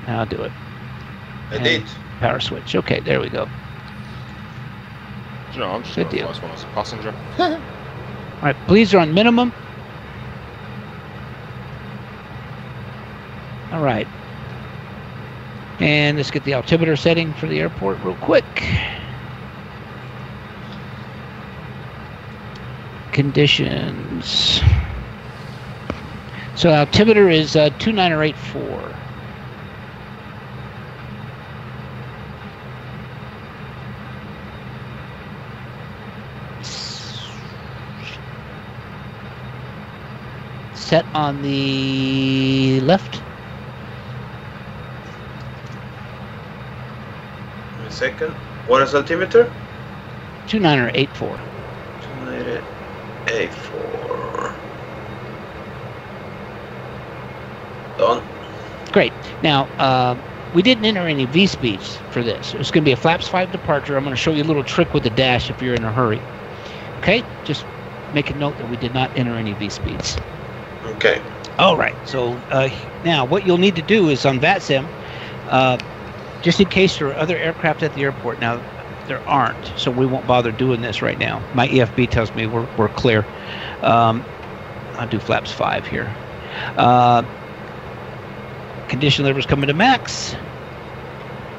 I'll do it. I did. Power switch. Okay, there we go. You know, I'm just going to fly this one as a passenger. All right, bleeds are on minimum. All right. And let's get the altimeter setting for the airport real quick. Conditions. So altimeter is 29084. Set on the left. A second. What is altimeter? 29084. 29084. Done. Great. Now, we didn't enter any V speeds for this. It's going to be a flaps 5 departure. I'm going to show you a little trick with the dash if you're in a hurry. Okay? Just make a note that we did not enter any V speeds. Okay. All right. So now what you'll need to do is on VATSIM, just in case there are other aircraft at the airport. Now, there aren't, so we won't bother doing this right now. My EFB tells me we're clear. I'll do flaps 5 here. Condition levers coming to max.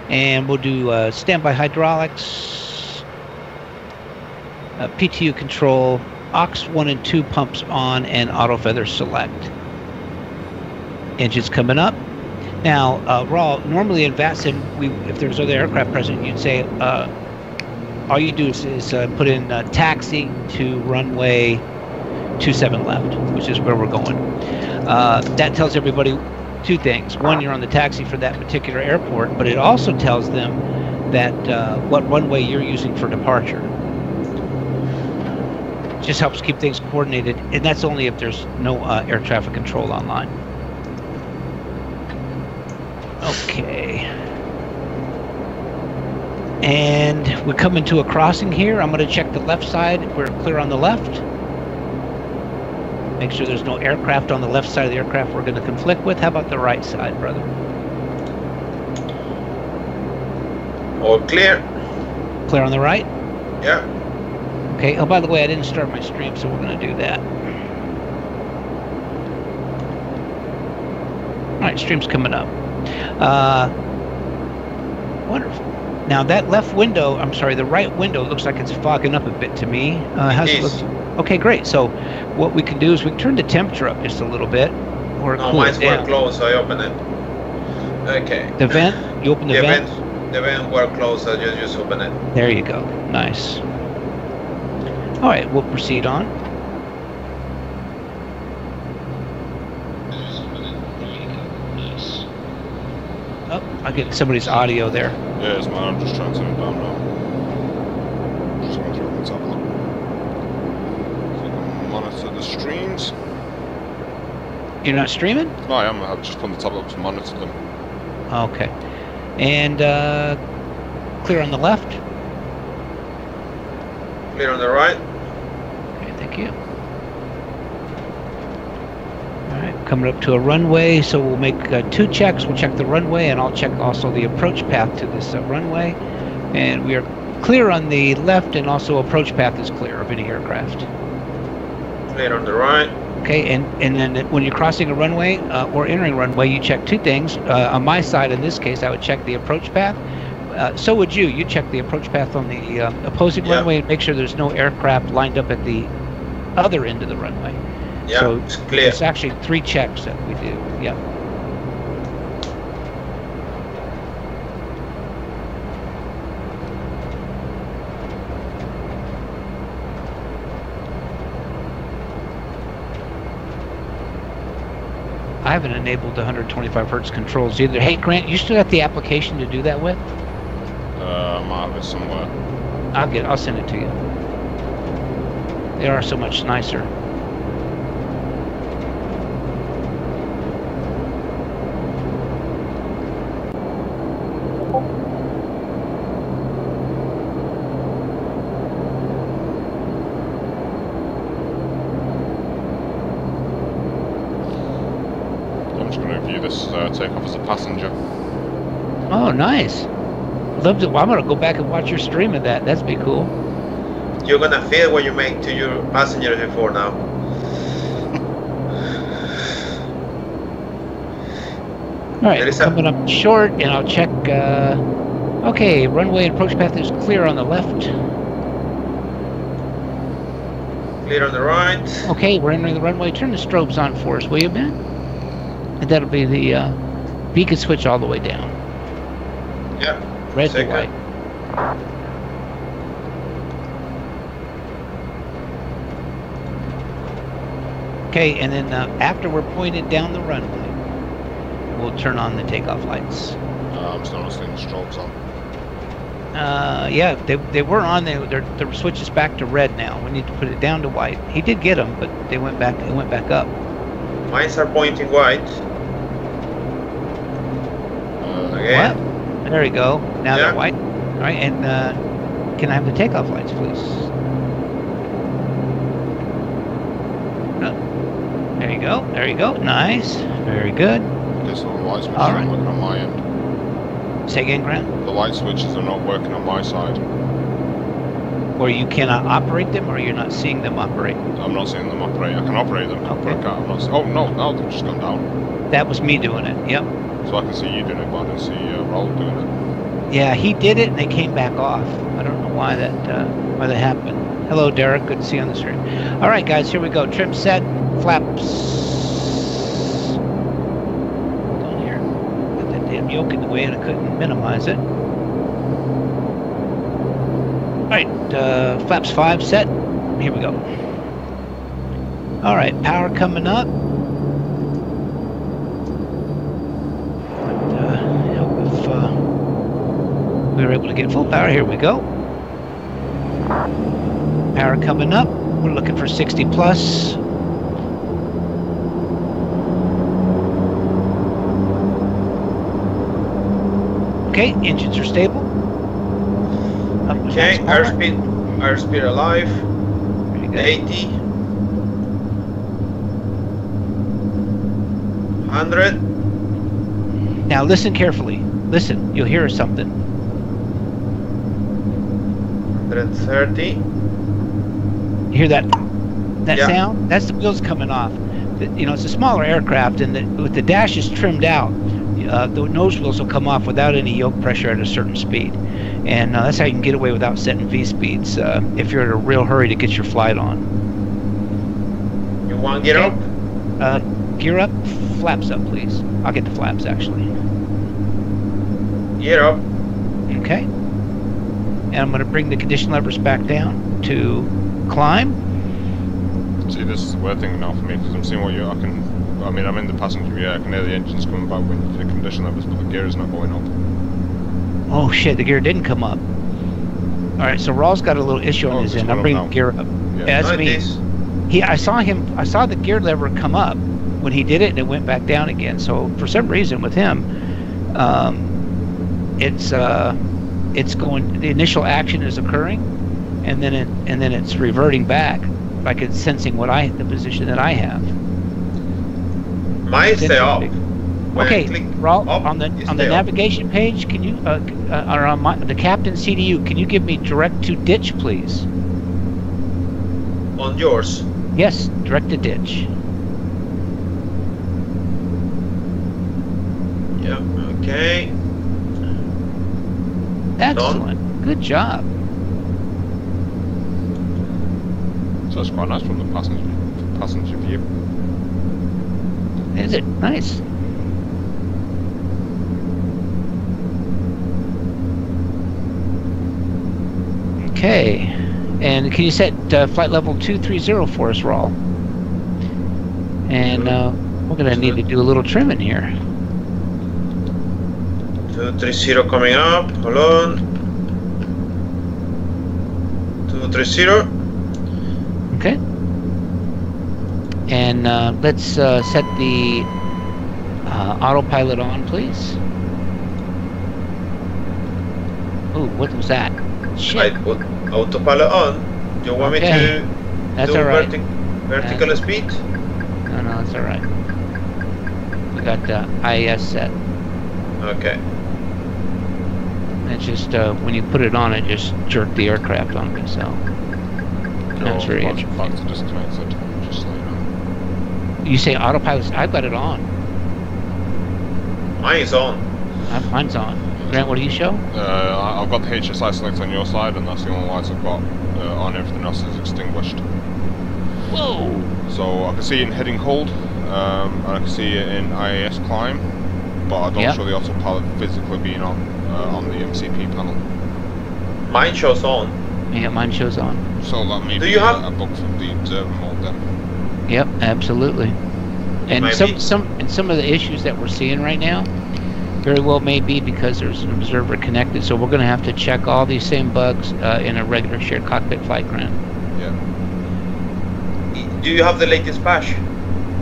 And we'll do standby hydraulics, PTU control, aux 1 and 2 pumps on, and auto feather select. Engines coming up. Now, Raw, normally in VATSIM, if there's other aircraft present, you'd say, all you do is put in taxi to runway 27 left, which is where we're going. That tells everybody 2 things. One, you're on the taxi for that particular airport, but it also tells them that what runway you're using for departure. Just helps keep things coordinated, and that's only if there's no air traffic control online. Okay. And we come into a crossing here. I'm going to check the left side. We're clear on the left. Make sure there's no aircraft on the left side of the aircraft we're going to conflict with. How about the right side, brother? All clear. Clear on the right? Yeah. Okay. Oh, by the way, I didn't start my stream, so we're going to do that. All right, stream's coming up. Wonderful. Now that left window, I'm sorry, the right window looks like it's fogging up a bit to me. How's it look? Okay, great. So what we can do is we can turn the temperature up just a little bit. Or No, cool mine's it down. were closed, so I open it. Okay. The vent? You open the vent? The vent were closed, so I just open it. There you go. Nice. All right, we'll proceed on. Oh, I get somebody's audio there. Yeah, it's mine. I'm just trying to turn it down now. Just going through what's happening. So I can monitor the streams. You're not streaming? No, I am. I've just put the tablet to monitor them. Okay. And clear on the left? Clear on the right. Okay, thank you. All right, coming up to a runway, so we'll make 2 checks. We'll check the runway, and I'll check also the approach path to this runway. And we are clear on the left, and also approach path is clear of any aircraft. Clear on the right. Okay, and then when you're crossing a runway or entering a runway, you check 2 things. On my side, in this case, I would check the approach path. So would you. You check the approach path on the opposing runway and make sure there's no aircraft lined up at the other end of the runway. Yeah, so it's clear. It's actually 3 checks that we do. Yeah. I haven't enabled the 125 hertz controls either. Hey, Grant, you still got the application to do that with? I might have it somewhere. I'll send it to you. They are so much nicer. I'm just going to view this takeoff as a passenger. Oh, nice. Love to. Well, I'm gonna go back and watch your stream of that. That'd be cool. You're gonna feel what you make to your passengers before now. All right, we're coming up short, and I'll check. Okay, runway approach path is clear on the left. Clear on the right. Okay, we're entering the runway. Turn the strobes on for us, will you, Ben? And that'll be the beacon switch all the way down. Yeah. Red to white. Okay, and then after we're pointed down the runway, we'll turn on the takeoff lights. I'm still not seeing the strobes on. Yeah, they were on. The switch is back to red now. We need to put it down to white. He did get them, but they went back. It went back up. Mines are pointing white. What? There you go. Now yeah. they're white. All right, and can I have the takeoff lights, please? There you go. There you go. Nice. Very good. Okay, so the light switches All are right. working on my end. Say again, Grant? The light switches are not working on my side. Or you cannot operate them, or you're not seeing them operate? I'm not seeing them operate. I can operate them, Okay. but I can't. I'm not oh, no, they've just gone down. That was me doing it. Yep. So I can see you doing it, but I didn't see Raul doing it. Yeah, he did it, and they came back off. I don't know why that happened. Hello, Derek. Good to see you on the stream. All right, guys, here we go. Trim set, flaps. Down here. Got that damn yoke in the way, and I couldn't minimize it. All right, flaps 5 set. Here we go. All right, power coming up. We were able to get full power. Here we go. Power coming up. We're looking for 60 plus. Okay, engines are stable. Okay, airspeed alive. 80. 100. Now listen carefully. Listen, you'll hear something. 130. You hear that Yeah. sound? That's the wheels coming off. You know, it's a smaller aircraft, and with the dashes trimmed out, the nose wheels will come off without any yoke pressure at a certain speed. And that's how you can get away without setting V speeds if you're in a real hurry to get your flight on. You want gear up? Gear up, flaps up, please. I'll get the flaps, actually. Gear up. Okay. And I'm going to bring the condition levers back down to climb. See, this is the weird thing now for me, because I'm seeing what I mean, I'm in the passenger view, I can hear the engines coming back with the condition levels, but the gear is not going up. Oh shit, the gear didn't come up. Alright, so Raw's got a little issue on his end. I'm bringing the gear up. Yeah, that's me. I saw the gear lever come up when he did it, and it went back down again. So for some reason with him, it's going, the initial action is occurring, and then it's reverting back, like it's sensing the position that I have. Mine stay up. Okay, Raul, on the navigation page, can you or on the captain CDU, can you give me direct to ditch, please? On yours? Yes, direct to ditch. Yeah. Okay. Excellent. Done. Good job. So it's quite nice from the passenger view. Is it? Nice. Okay. And can you set flight level 230 for us, Raul? And we're going to need to do a little trimming here. 230 coming up. Hold on. 230. Okay. And let's set the autopilot on, please. Ooh, what was that? Shit. I put autopilot on. Do you want me to That's do all right. vertical speed? No, that's all right. We got IS set. Okay. It's just when you put it on, it just jerked the aircraft on me. So that's very interesting. Factor disconnected. Just so you know. You say autopilot? I've got it on. Mine's on. Mine's on. Grant, what do you show? I've got the HSI select on your side, and that's the only lights I've got on. Everything else is extinguished. Whoa! So I can see it in heading hold, and I can see it in IAS climb, but I don't show the autopilot physically being on the MCP panel. Mine shows on. Yeah, mine shows on. So that may Do be you have a bug from the observer mode then. Yep, absolutely. And Maybe. some of the issues that we're seeing right now very well may be because there's an observer connected. So we're going to have to check all these same bugs in a regular shared cockpit flight, Grant. Yeah. Do you have the latest patch?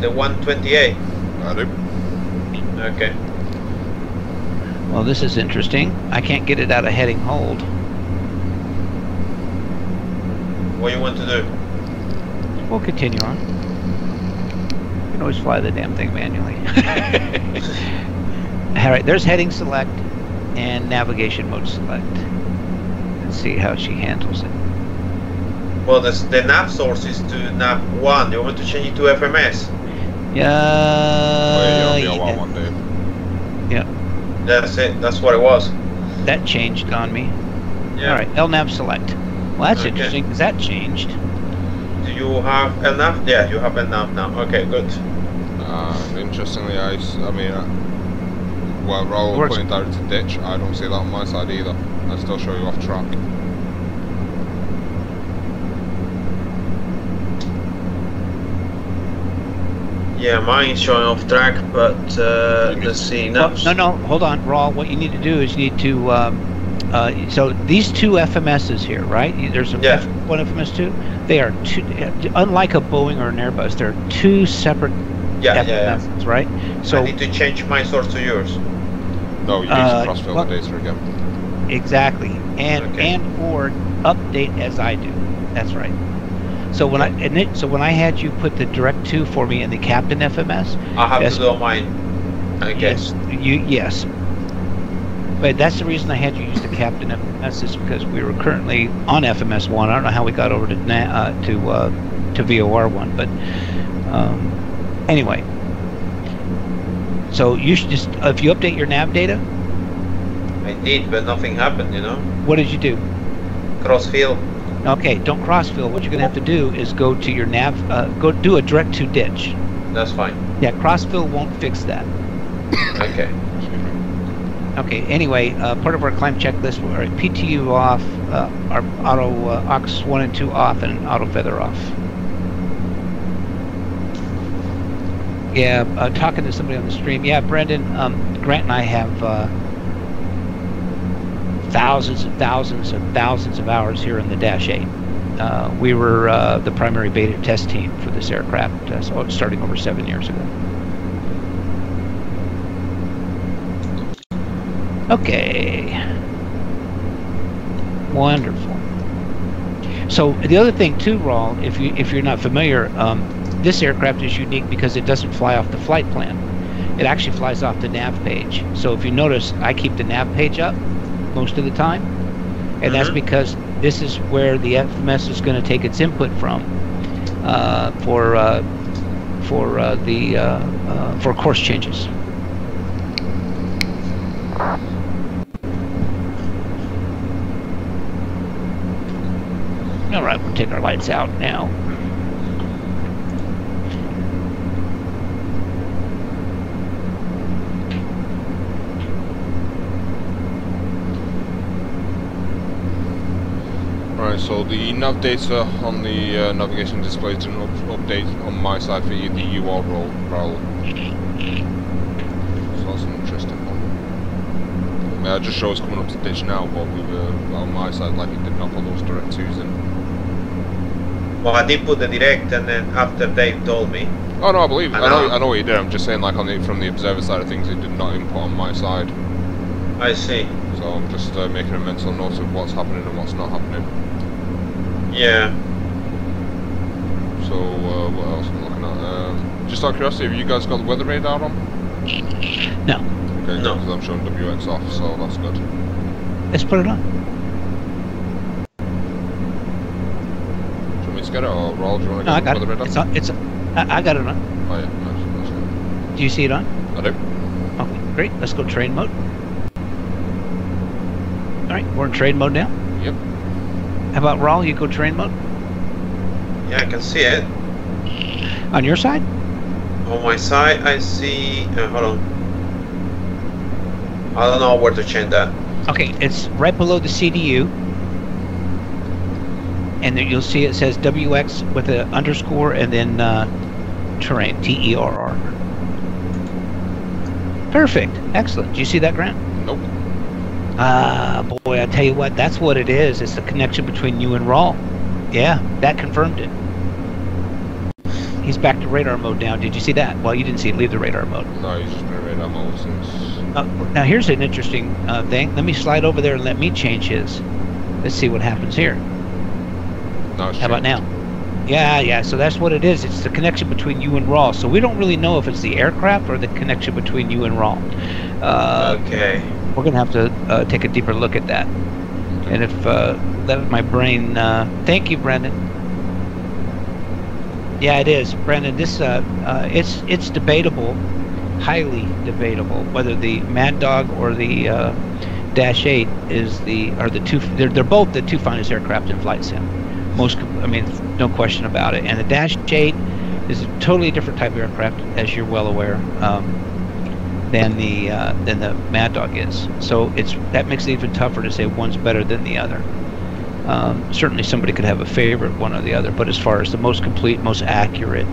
The 128? I do. Okay. Well, this is interesting. I can't get it out of heading hold. What do you want to do? We'll continue on. You can always fly the damn thing manually. All right, there's heading select and navigation mode select. Let's see how she handles it. Well, the nav source is to nav 1. Do you want to change it to FMS? Yeah. Yeah. That's it. That's what it was. That changed on me. Yeah. All right, LNAV select. Well, that's Okay. interesting because that changed. Do you have LNAV? Yeah, you have LNAV now. Okay, good. Interestingly, while we're putting direct to ditch, I don't see that on my side either. I still show you off track. Yeah, mine's showing off track, but let's see. Well, no, hold on, Raw. What you need to do is you need to. So these two FMSs here, right? There's a F1 FMS2. They are two. Unlike a Boeing or an Airbus, they're two separate FMSs, right? So I need to change my source to yours. No, you need to cross-fill the data again. Exactly, and or update as I do. That's right. So when I had you put the direct 2 for me in the captain FMS, I have to do on mine. Okay. Yes. But that's the reason I had you use the captain FMS is because we were currently on FMS 1. I don't know how we got over to VOR 1, but anyway. So you should just if you update your nav data. I did, but nothing happened. You know. What did you do? Crossfield. Okay, don't crossfill. What you're going to have to do is go to your nav, go do a direct to ditch. That's fine. Yeah, crossfill won't fix that. Okay. Okay, anyway, part of our climb checklist, we're at PTU off, our auto aux 1 and 2 off, and auto feather off. Yeah, talking to somebody on the stream. Yeah, Brendan, Grant and I have thousands and thousands and thousands of hours here in the Dash 8. We were the primary beta test team for this aircraft, starting over 7 years ago. Okay. Wonderful. So the other thing too, Raul, if you're not familiar, this aircraft is unique because it doesn't fly off the flight plan. It actually flies off the nav page. So if you notice, I keep the nav page up most of the time, and that's because this is where the FMS is going to take its input from for course changes. All right, we'll take our lights out now. Right, so the nav data on the navigation display didn't update on my side for either you or Raul. So that's an interesting one. I mean, I just show us coming up to ditch now, but we were on my side like it did not put those direct 2s in. Well, I did put the direct, and then after Dave told me. Oh no, I believe it. I know what you did. I'm just saying, like from the observer side of things, it did not input on my side. I see. So I'm just making a mental note of what's happening and what's not happening. Yeah. So what else am I looking at? Just out of curiosity, have you guys got the weather radar on? No. Okay, no. Because I'm showing WX off, so that's good. Let's put it on. Do you want me to get it, or Roll, do you want to No, I get got the it. radar? It's on. I got it on. Oh yeah, nice. Do you see it on? I do. Okay, great. Let's go train mode. All right, we're in train mode now. Yep. How about Raul? You go train mode Yeah, I can see it. on your side. On my side, I see. Hold on. I don't know where to change that. Okay, it's right below the CDU, and then you'll see it says WX with an underscore and then terrain, TERR. Perfect. Excellent. Do you see that, Grant? Nope. Boy, I tell you what, that's what it is. It's the connection between you and Raul. Yeah, that confirmed it. He's back to radar mode now. Did you see that? Well, you didn't see it leave the radar mode. No, he's just been in radar mode since. Now, here's an interesting thing. Let me slide over there and let me change his. Let's see what happens here. No, it's How about changed. now? Yeah, so that's what it is. It's the connection between you and Raul. So we don't really know if it's the aircraft or the connection between you and Raul. Okay. We're going to have to take a deeper look at that. And if let my brain... thank you, Brendan. Yeah, it is. Brendan, this it's debatable, highly debatable, whether the Mad Dog or the Dash 8 are the two... They're both the two finest aircraft in flight sim. No question about it. And the Dash 8 is a totally different type of aircraft, as you're well aware, than the Mad Dog is. So that makes it even tougher to say one's better than the other. Certainly, somebody could have a favorite, one or the other. But as far as the most complete, most accurate,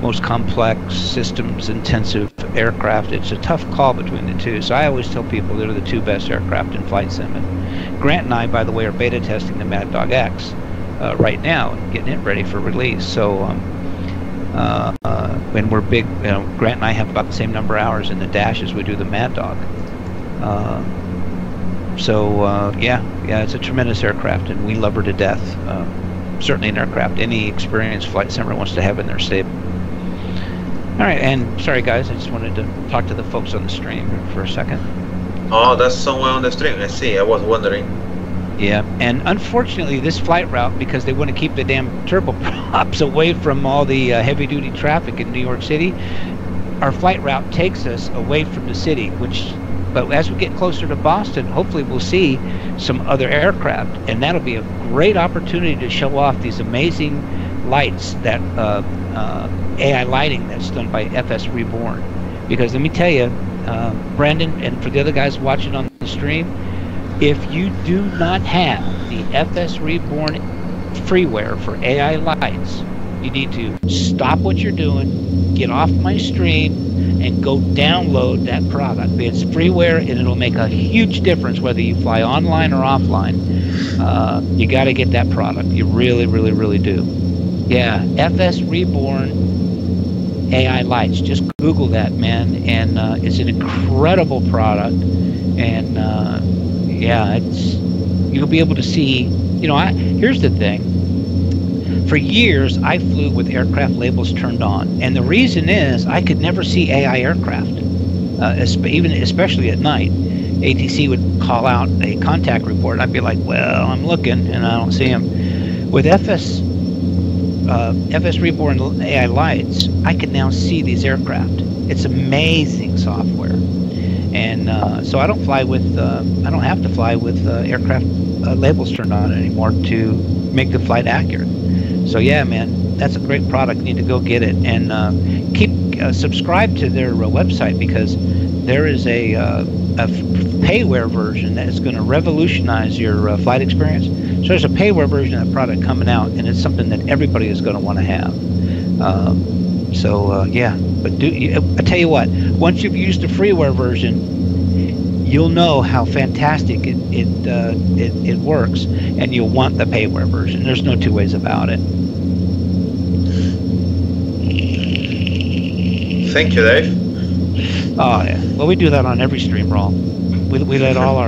most complex, systems-intensive aircraft, it's a tough call between the two. So I always tell people they're the two best aircraft in flight sim. And Grant and I, by the way, are beta testing the Mad Dog X right now, getting it ready for release. So when we're big, Grant and I have about the same number of hours in the Dash as we do the Mad Dog. Yeah, it's a tremendous aircraft, and we love her to death. Certainly an aircraft any experienced flight simmer wants to have in their stable. All right, and sorry guys, I just wanted to talk to the folks on the stream for a second. Oh, that's someone on the stream. I see. I was wondering. Yeah, and unfortunately this flight route, because they want to keep the damn turboprops away from all the heavy-duty traffic in New York City, our flight route takes us away from the city, but as we get closer to Boston, hopefully we'll see some other aircraft, and that'll be a great opportunity to show off these amazing lights, that AI lighting that's done by FS Reborn. Because let me tell you, Brandon, and for the other guys watching on the stream, if you do not have the FS Reborn freeware for AI lights, you need to stop what you're doing, get off my stream, and go download that product. It's freeware, and it'll make a huge difference whether you fly online or offline. You got to get that product. You really, really, really do. Yeah, FS Reborn AI lights. Just Google that, man, and it's an incredible product. And yeah, you'll be able to see. Here's the thing. For years, I flew with aircraft labels turned on, and the reason is I could never see AI aircraft, especially at night. ATC would call out a contact report, and I'd be like, "Well, I'm looking, and I don't see them." With FS Reborn AI lights, I can now see these aircraft. It's amazing software, and so I don't have to fly with aircraft labels turned on anymore to make the flight accurate. So yeah, man, that's a great product. You need to go get it, and subscribe to their website, because there is a payware version that is going to revolutionize your flight experience. So there's a payware version of that product coming out, and it's something that everybody is going to want to have. Yeah, but I tell you what, once you've used the freeware version, you'll know how fantastic it works, and you'll want the payware version. There's no two ways about it. Thank you, Dave. Oh yeah. Well, we do that on every stream, Raw. We let all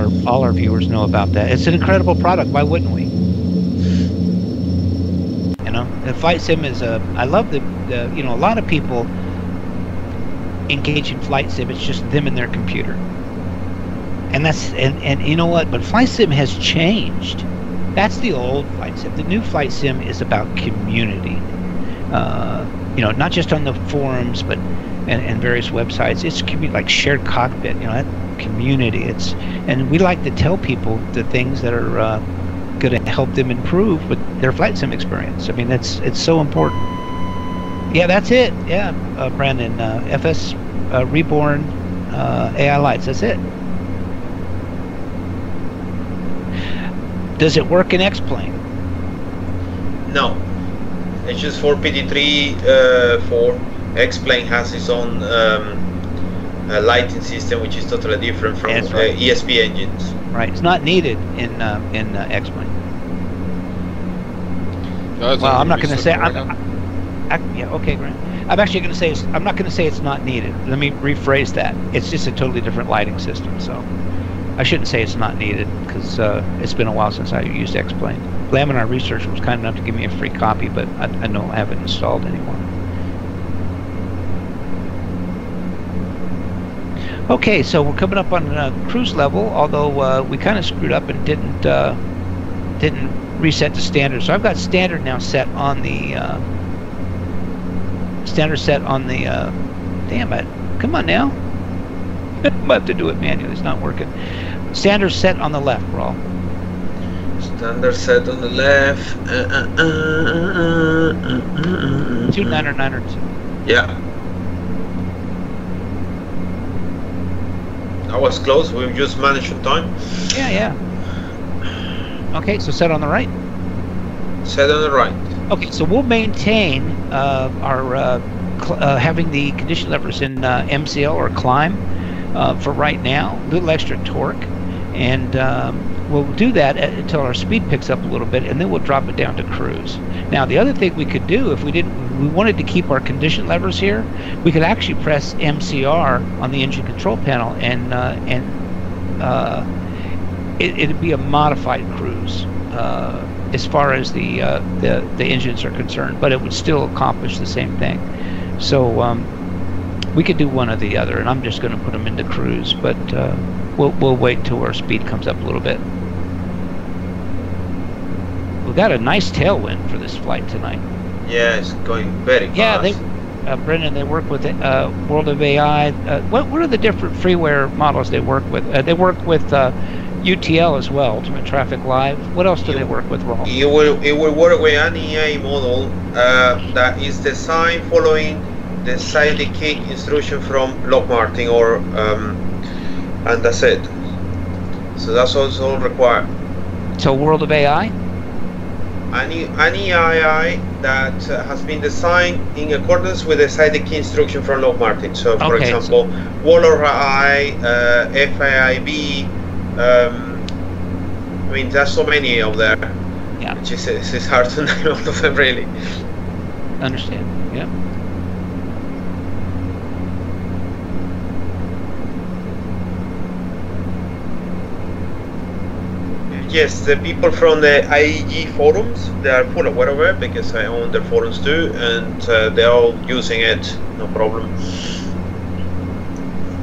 our viewers know about that. It's an incredible product. Why wouldn't we? The flight sim is I love a lot of people engage in flight sim. It's just them and their computer. and you know what? But flight sim has changed. That's the old flight sim. The new flight sim is about community. Not just on the forums, but and various websites. It's like shared cockpit. That community. And we like to tell people the things that are going to help them improve with their flight sim experience. I mean, it's so important. Yeah, that's it. Yeah, Brandon, FS Reborn AI Lights. That's it. Does it work in X-Plane? No, it's just for PD3. For X-Plane has its own lighting system, which is totally different from ESP engines. Right, it's not needed in X-Plane. No, well, I'm not going to say. Yeah, okay, Grant. I'm actually going to say I'm not going to say it's not needed. Let me rephrase that. It's just a totally different lighting system, so I shouldn't say it's not needed because it's been a while since I used X-Plane. Laminar Research was kind enough to give me a free copy, but I don't have it installed anymore. Okay, so we're coming up on cruise level, although we kind of screwed up and didn't reset to standard. So I've got standard now set on the damn it, come on now. I have to do it manually, it's not working. Standard set on the left, Raul. Standard set on the left. 2992. Yeah. I was close, we just managed on time. Yeah. Okay, so set on the right. Set on the right. Okay, so we'll maintain our having the condition levers in MCL or climb for right now. A little extra torque, and we'll do that until our speed picks up a little bit, and then we'll drop it down to cruise. Now, the other thing we could do if we wanted to keep our condition levers here, we could actually press MCR on the engine control panel, and it'd be a modified cruise as far as the engines are concerned, but it would still accomplish the same thing. So we could do one or the other, and I'm just going to put them into cruise, but we'll wait till our speed comes up a little bit. We've got a nice tailwind for this flight tonight. Yeah, it's going very fast. Yeah, Brendan, they work with World of AI. What are the different freeware models they work with? They work with UTL as well, Ultimate Traffic Live. What else do they work with, Raul? It will work with an EA model that is designed following the sidekick instruction from Lockheed Martin, and that's it. So that's also required. So World of AI? Any AI that has been designed in accordance with the sidekick instruction from Lockheed Martin. So, for example, World of AI, FIIB. I mean, there's so many out there. Yeah. Which is hard to name all of them, really. Understand. Yeah. Yes, the people from the IEG forums, they are full aware of it because I own their forums too, and they're all using it, no problem.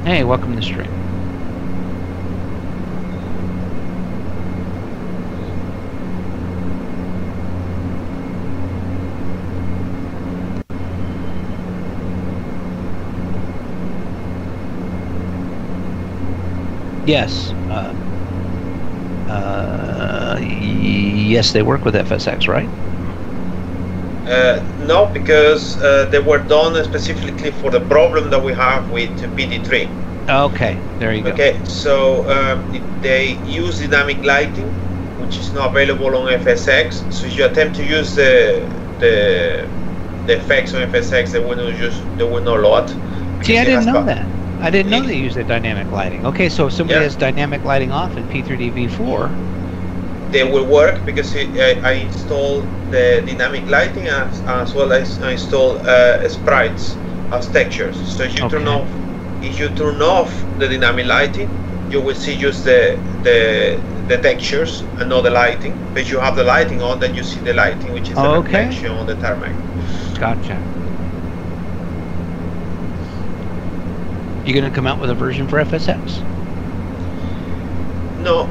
Hey, welcome to the stream. Yes. Yes, they work with FSX, right? No, because they were done specifically for the problem that we have with PD3. Okay, there you go. Okay, so they use dynamic lighting, which is not available on FSX. So if you attempt to use the effects on FSX, they will not load. See, I didn't know that. I didn't know they use the dynamic lighting. Okay, so if somebody has dynamic lighting off in P3D V4, they will work because I installed the dynamic lighting as well as I installed sprites as textures. So if you turn off the dynamic lighting, you will see just the textures and not the lighting. But you have the lighting on, then you see the lighting, which is the reflection on the tarmac. Gotcha. You going to come out with a version for FSX? No,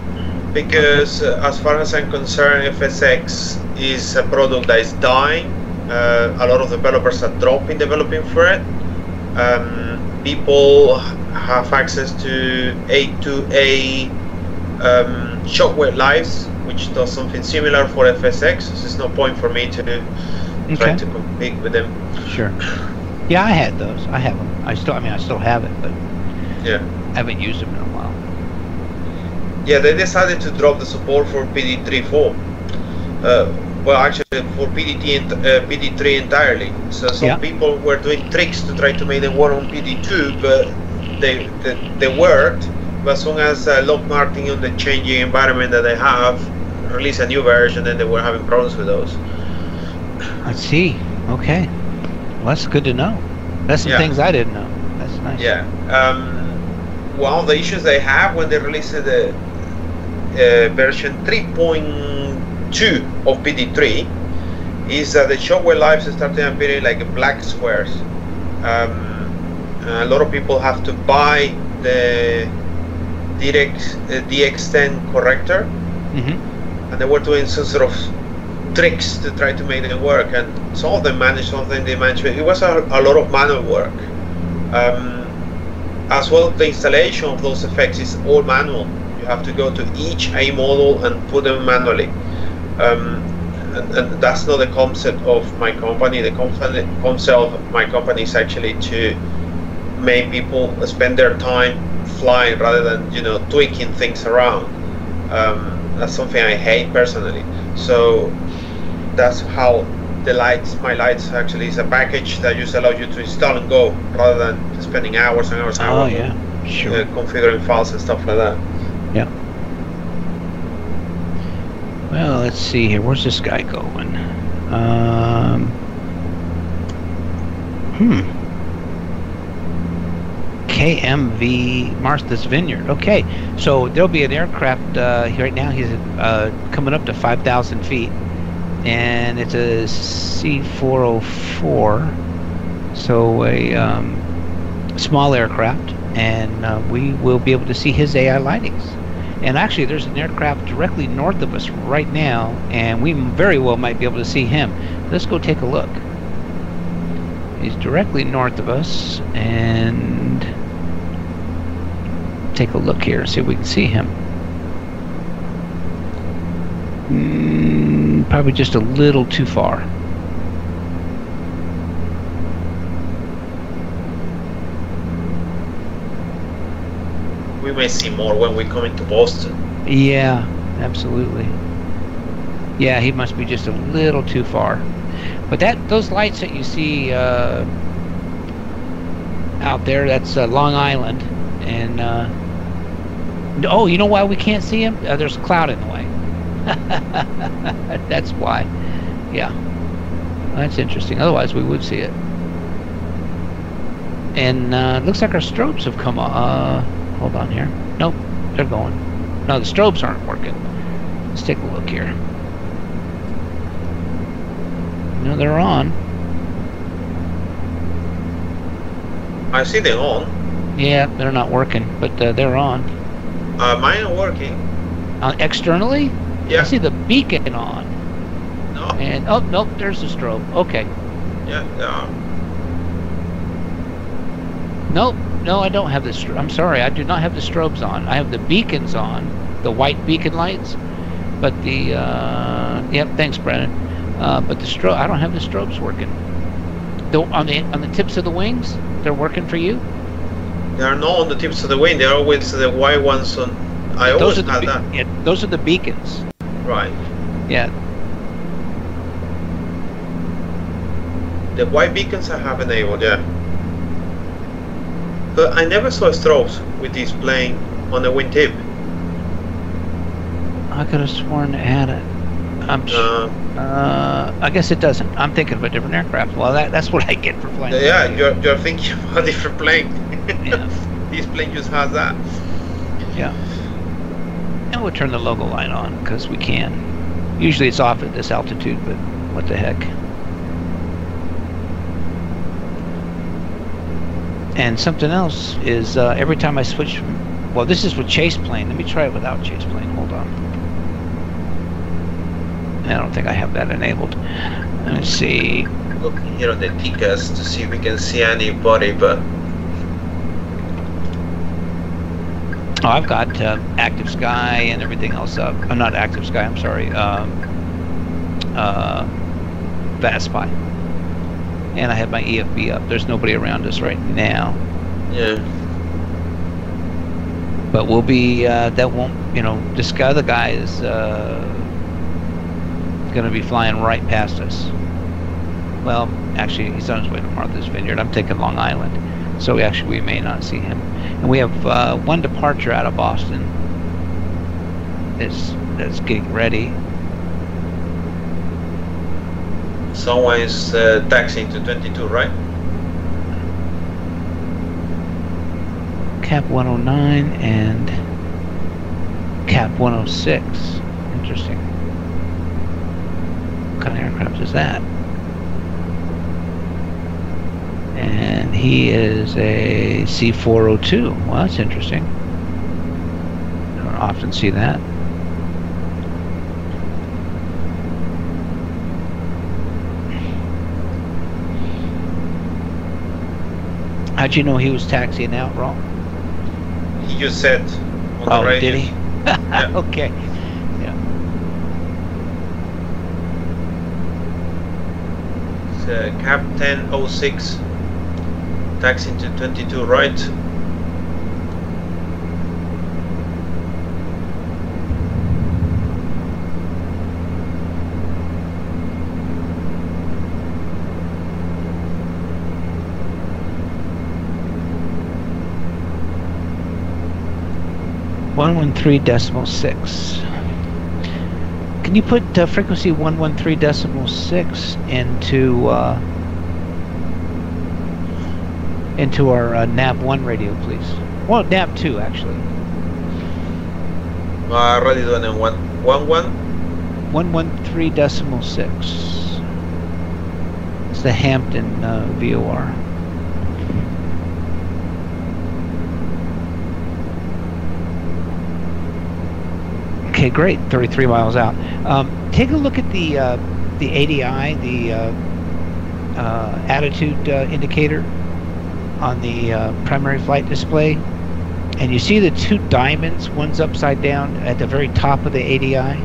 because as far as I'm concerned, FSX is a product that is dying. A lot of developers are dropping developing for it. People have access to A2A shockwave lives, which does something similar for FSX. So there's no point for me to try to compete with them. Sure. Yeah, I had those. I have them. I still have it, but yeah, I haven't used them in a while. Yeah, they decided to drop the support for PD3.4. Well, actually, for PD3 entirely. So some people were doing tricks to try to make them work on PD2, but they worked. But as soon as Lockheed Martin, on the changing environment that they have, released a new version, then they were having problems with those. I see. Okay. Well, that's good to know. That's some things I didn't know. That's nice. Yeah. One of the issues they have when they released the version 3.2 of PD3 is that the shockwave lives started appearing like black squares. A lot of people have to buy the DX10 corrector, and they were doing some sort of tricks to try to make them work, and some of them managed, some of them they managed. It was a lot of manual work. As well, the installation of those effects is all manual. You have to go to each A model and put them manually. And that's not the concept of my company. The concept of my company is actually to make people spend their time flying rather than tweaking things around. That's something I hate personally. So that's how the lights, my lights actually is a package that just allows you to install and go rather than spending hours and hours and hours configuring files and stuff like that. Yeah. Well, let's see here. Where's this guy going? KMV Martha's Vineyard. Okay, so there'll be an aircraft right now. He's coming up to 5,000 feet, and it's a C404, so a small aircraft, and we will be able to see his AI lightings. And actually, there's an aircraft directly north of us right now, and we very well might be able to see him. Let's go take a look. He's directly north of us, and take a look here and see if we can see him. Probably just a little too far. We may see more when we come into Boston. Yeah, absolutely. Yeah, he must be just a little too far. But those lights that you see out there, that's Long Island. And oh, you know why we can't see him? There's a cloud in the way. That's why. Yeah, that's interesting. Otherwise, we would see it. And it looks like our strobes have come on. Hold on here. Nope, they're going. No, the strobes aren't working. Let's take a look here. No, they're on. I see them on. Yeah, they're not working, but they're on. Mine are working. Externally? Yeah. I see the beacon on. No. And oh, nope, there's the strobe. Okay. Yeah, they are. Nope, no, I don't have the strobe. I'm sorry, I do not have the strobes on. I have the beacons on, the white beacon lights, but the yep, thanks, Brennan. But the strobe, I don't have the strobes working. On the tips of the wings, they're working for you. They are not on the tips of the wing. They are always the white ones on. I always had that. Yeah, those are the beacons. Right. Yeah. The white beacons I have enabled, yeah. But I never saw strobes with this plane on the wingtip. I could have sworn it had it. I guess it doesn't. I'm thinking of a different aircraft. Well, that's what I get for flying. Yeah, you're thinking of a different plane. Yeah. This plane just has that. Yeah. And we'll turn the logo light on because we can. Usually it's off at this altitude, but what the heck. And something else is every time I switch Well, this is with chase plane. Let me try it without chase plane. Hold on. I don't think I have that enabled. Let me see. Looking here on the TCAS to see if we can see anybody, but Oh, I've got active sky and everything else up. I'm not active sky. I'm sorry. VASPI. And I have my EFB up. There's nobody around us right now. yeah. But we'll be. That won't. You know, this guy. The guy is going to be flying right past us. Well, actually, he's on his way to Martha's Vineyard. I'm taking Long Island, so we may not see him. And we have one departure out of Boston. That's getting ready. Someone is taxiing to 22, right? Cap 109 and Cap 106. Interesting. What kind of aircraft is that? And he is a C402. Well, that's interesting. I don't often see that. How'd you know he was taxiing out, Raw? He just said on the radio. Did he? Yeah. Okay. Yeah. It's Cap 1006. Taxiing to 22, right? .113.6. Can you put frequency 113.6 into our NAV1 radio, please? Well, NAV2 actually. I already done in 111. 113.6. It's the Hampton VOR. Okay, great. 33 miles out. Take a look at the ADI, the attitude indicator on the primary flight display, and you see the two diamonds. One's upside down at the very top of the ADI.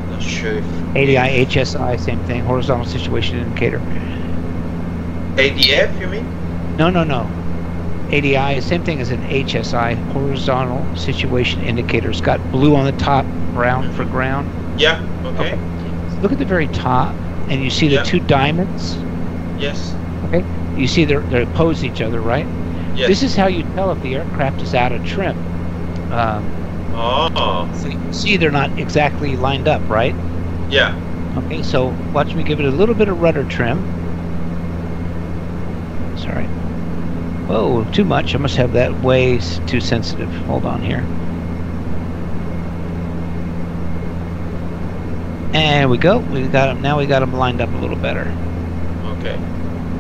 Not sure if ADI, HSI, same thing. Horizontal situation indicator. ADF, you mean? No. ADI is same thing as an HSI, horizontal situation indicator. It's got blue on the top, brown for ground. Yeah. Okay. Look at the very top, and you see the two diamonds. Yes. Okay. You see they're opposed to each other, right? Yes. This is how you tell if the aircraft is out of trim. So you can see they're not exactly lined up, right? Yeah. Okay. So watch me give it a little bit of rudder trim. Sorry. Whoa, too much. I must have that way too sensitive. Hold on here. And we go. We got them. Now we got them lined up a little better. Okay.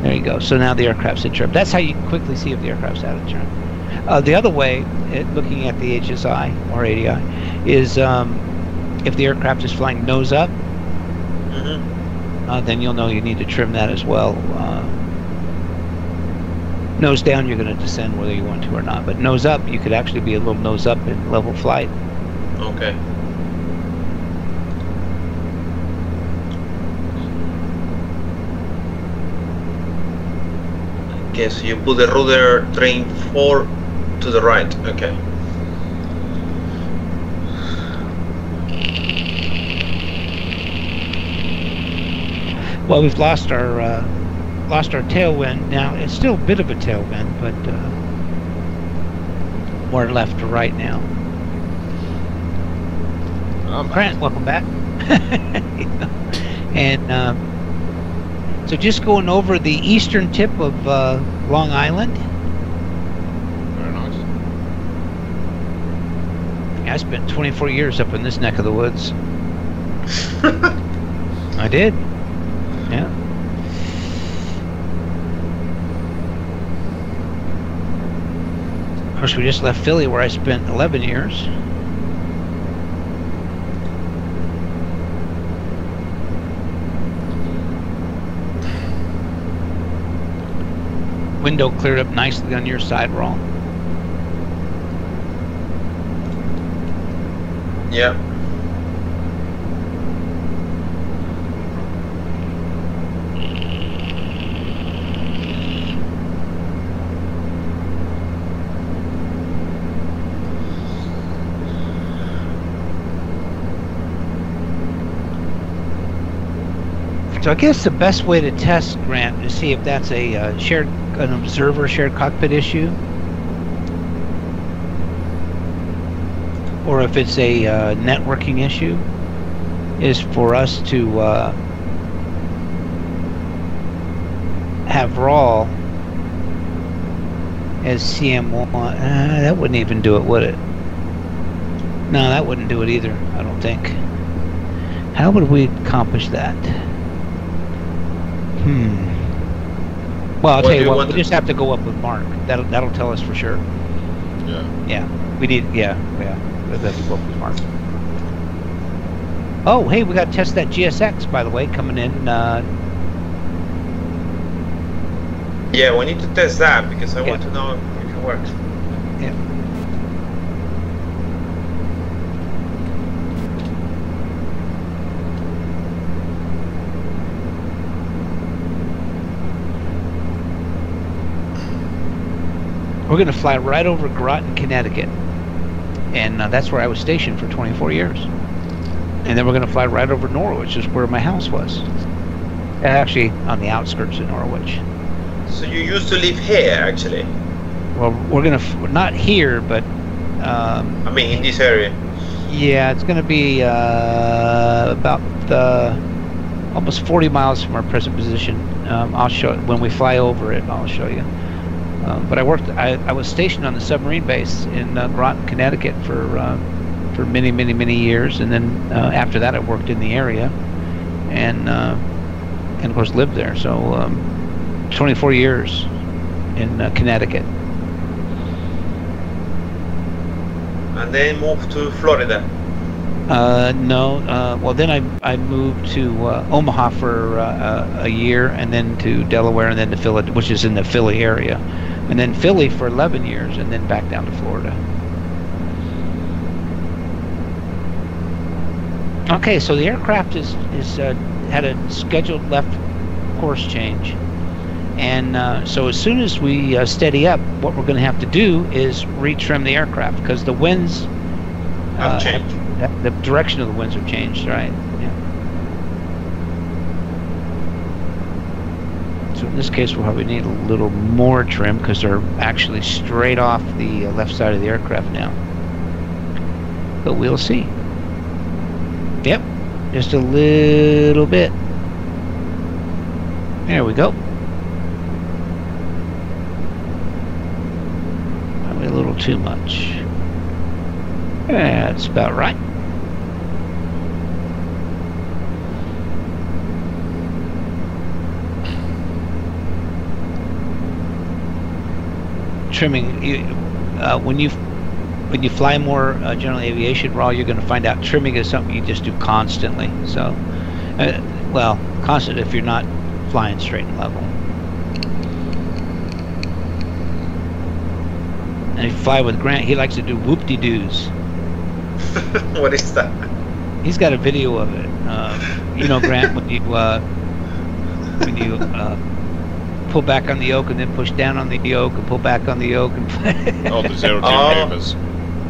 There you go. So now the aircraft's in trim. That's how you quickly see if the aircraft's out of trim. The other way, looking at the HSI or ADI, is if the aircraft is flying nose up, then you'll know you need to trim that as well. Nose down, you're going to descend whether you want to or not. But nose up, you could actually be a little nose up in level flight. Okay. Okay, so you put the rudder train 4 to the right. Okay. Well, we've lost our tailwind. Now it's still a bit of a tailwind, but more left to right now. Grant, welcome back. And so just going over the eastern tip of Long Island. Very nice. I spent 24 years up in this neck of the woods. I did. Yeah. course, we just left Philly, where I spent 11 years. Window cleared up nicely on your side, Raw. Yeah. So I guess the best way to test, Grant, is to see if that's a an observer shared cockpit issue, or if it's a networking issue, is for us to have RAW as CM1. That wouldn't even do it, would it? No, that wouldn't do it either, I don't think. How would we accomplish that? Well, I'll tell you what, we just have to go up with Mark. That'll tell us for sure. Yeah. Yeah. We need, yeah. We have to go up with Mark. Oh, hey, we got to test that GSX, by the way, coming in. Yeah, we need to test that because I want to know if it works. Yeah. We're going to fly right over Groton, Connecticut, and that's where I was stationed for 24 years. And then we're going to fly right over Norwich, which is where my house was. Actually, on the outskirts of Norwich. So you used to live here, actually? Well, we're going to, not here, but... I mean, in this area? Yeah, it's going to be about almost 40 miles from our present position. I'll show, when we fly over it, I'll show you. But I was stationed on the submarine base in Groton, Connecticut for many, many, many years, and then after that I worked in the area, and of course lived there. So 24 years in Connecticut. And then moved to Florida. No. Well, then I moved to Omaha for a year, and then to Delaware, and then to Philly, which is in the Philly area. And then Philly for 11 years, and then back down to Florida. Okay, so the aircraft had a scheduled left course change, and so as soon as we steady up, what we're going to have to do is retrim the aircraft because the winds have changed. The direction of the winds have changed, right? Yeah. So in this case, we'll probably need a little more trim because they're actually straight off the left side of the aircraft now. But we'll see. Yep, just a little bit. There we go. Probably a little too much. That's about right. Trimming, when you fly more general aviation raw, you're going to find out trimming is something you just do constantly. So, well, constant if you're not flying straight and level. And if you fly with Grant, he likes to do whoop-de-doos. What is that? He's got a video of it. You know, Grant, when you pull back on the yoke and then push down on the yoke and pull back on the yoke and oh, the zero G maneuvers.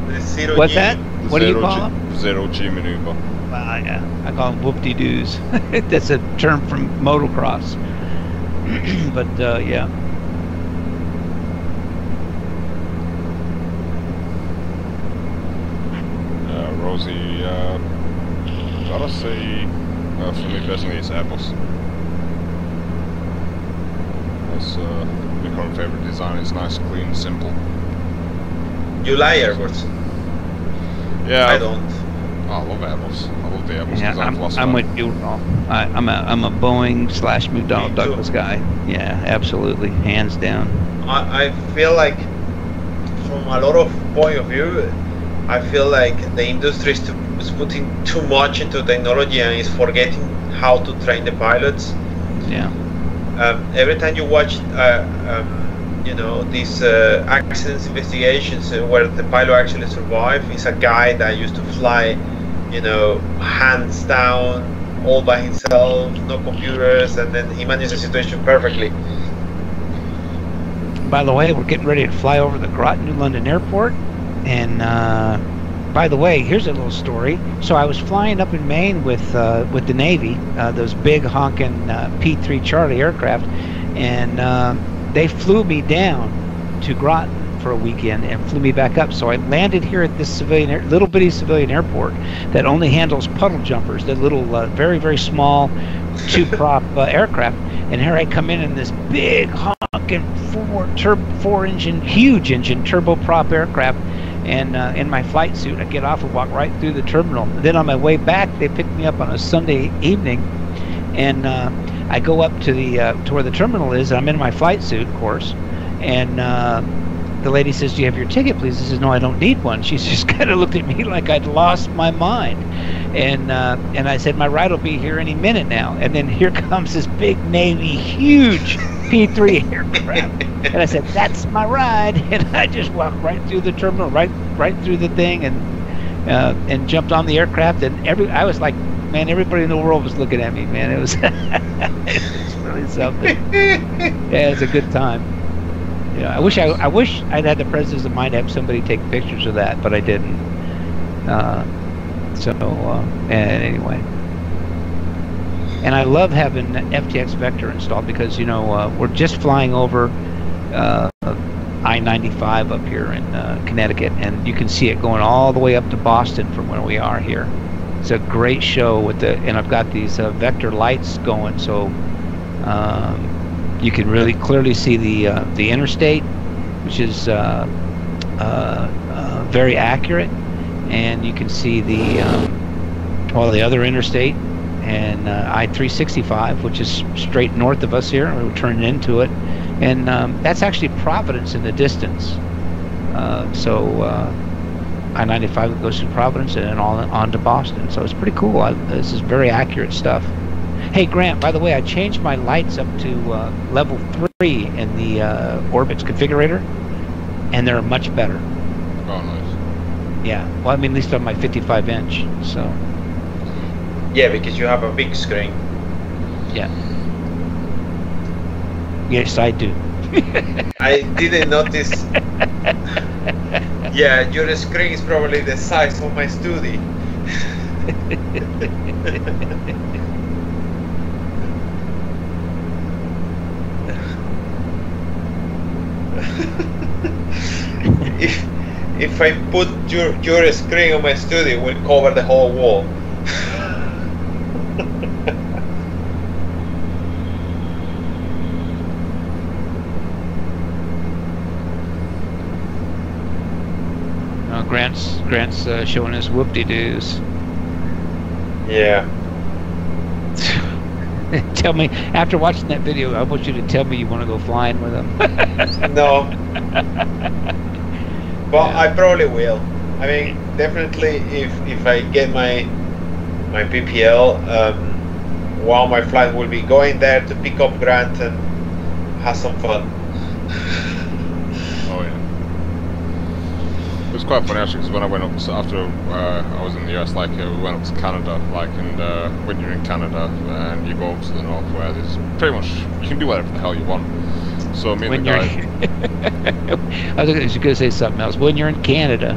The zero What's G. that? What do you call them? Zero G maneuver. Well, yeah, I call them whoop-de-doos. That's a term from motocross. But yeah. Rosie, gotta say, for me personally, it's Airbus. That's my current favorite design. It's nice, clean, simple. You like Airbus? Yeah. I don't. I love Airbus. I love the Airbus Yeah, design philosophy. I'm with you, Raw. I'm a Boeing / McDonnell Douglas guy. Yeah, absolutely, hands down. I feel like from a lot of point of view, I feel like the industry is putting too much into technology and is forgetting how to train the pilots. Yeah. Every time you watch, you know, these accidents investigations where the pilot actually survived, is a guy that used to fly, you know, hands down, all by himself, no computers, and then he managed the situation perfectly. By the way, we're getting ready to fly over the Groton New London Airport, and by the way, here's a little story. So I was flying up in Maine with the Navy, those big honking P-3 Charlie aircraft, and they flew me down to Groton for a weekend and flew me back up. So I landed here at this civilian, little bitty civilian airport that only handles puddle jumpers, the little very, very small two-prop aircraft. And here I come in this big honking four-engine, huge engine turboprop aircraft. And in my flight suit, I get off and walk right through the terminal. Then on my way back, they picked me up on a Sunday evening, and I go up to where the terminal is. And I'm in my flight suit, of course, and the lady says, "Do you have your ticket, please?" I says, "No, I don't need one." She just kind of looked at me like I'd lost my mind, and I said, "My ride will be here any minute now." And then here comes this big Navy, huge P-3 aircraft. And I said, "That's my ride," and I just walked right through the terminal, right through the thing, and jumped on the aircraft. And I was like, man, everybody in the world was looking at me, man. It was, it was really something. Yeah, it was a good time. Yeah, I wish I'd had the presence of mind to have somebody take pictures of that, but I didn't. Anyway. And I love having FTX Vector installed because, you know, we're just flying over I-95 up here in Connecticut, and you can see it going all the way up to Boston from where we are here. It's a great show and I've got these Vector lights going, so you can really clearly see the interstate, which is very accurate, and you can see the other interstate and I-365, which is straight north of us here. We're turning into it, and that's actually Providence in the distance. I-95 goes through Providence and then on to Boston. So it's pretty cool. This is very accurate stuff. Hey, Grant, by the way, I changed my lights up to level 3 in the Orbitz configurator, and they're much better. Oh, nice. Yeah. Well, I mean, at least on my 55-inch, so. Yeah, because you have a big screen. Yeah. Yes, I do. I didn't notice. Yeah, your screen is probably the size of my studio. If I put your screen on my studio, it will cover the whole wall. Grant's showing us whoop-de-doos. Yeah. Tell me, after watching that video, I want you to tell me you want to go flying with him. No. But yeah. I probably will. I mean, definitely if I get my PPL, one of my flights will be going there to pick up Grant and have some fun. Oh yeah. It was quite funny actually, because when I went up after I was in the US, like we went up to Canada, like, and when you're in Canada and you go up to the north, where there's pretty much you can do whatever the hell you want. So me and the guy. I was going to say something else. When you're in Canada.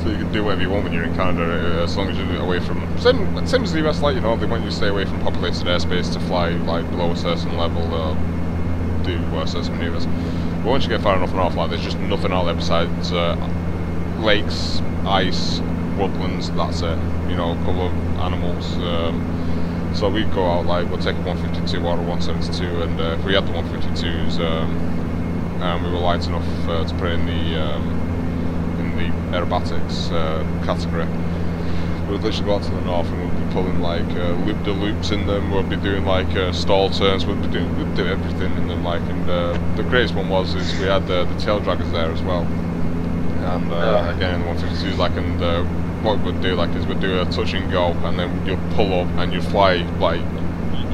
So you can do whatever you want when you're in Canada, as long as you're away from same as the US. Like, you know, they want you to stay away from populated airspace to fly like below a certain level, do certain maneuvers. But once you get far enough north, like, there's just nothing out there besides lakes, ice, woodlands. That's it. You know, a couple of animals. So we'd go out, like, we'll take a 152 or a 172, and if we had the 152s, and we were light enough to put it in the aerobatics category, we would literally go out to the north and we'd pulling like loop-de-loops in them. We'll be doing like stall turns. We'll do everything in them. Like, and the greatest one was we had the tail draggers there as well. And again, 152s like, and what we'd do like is we'd do a touch and go, and then you'd pull up and you'd fly like.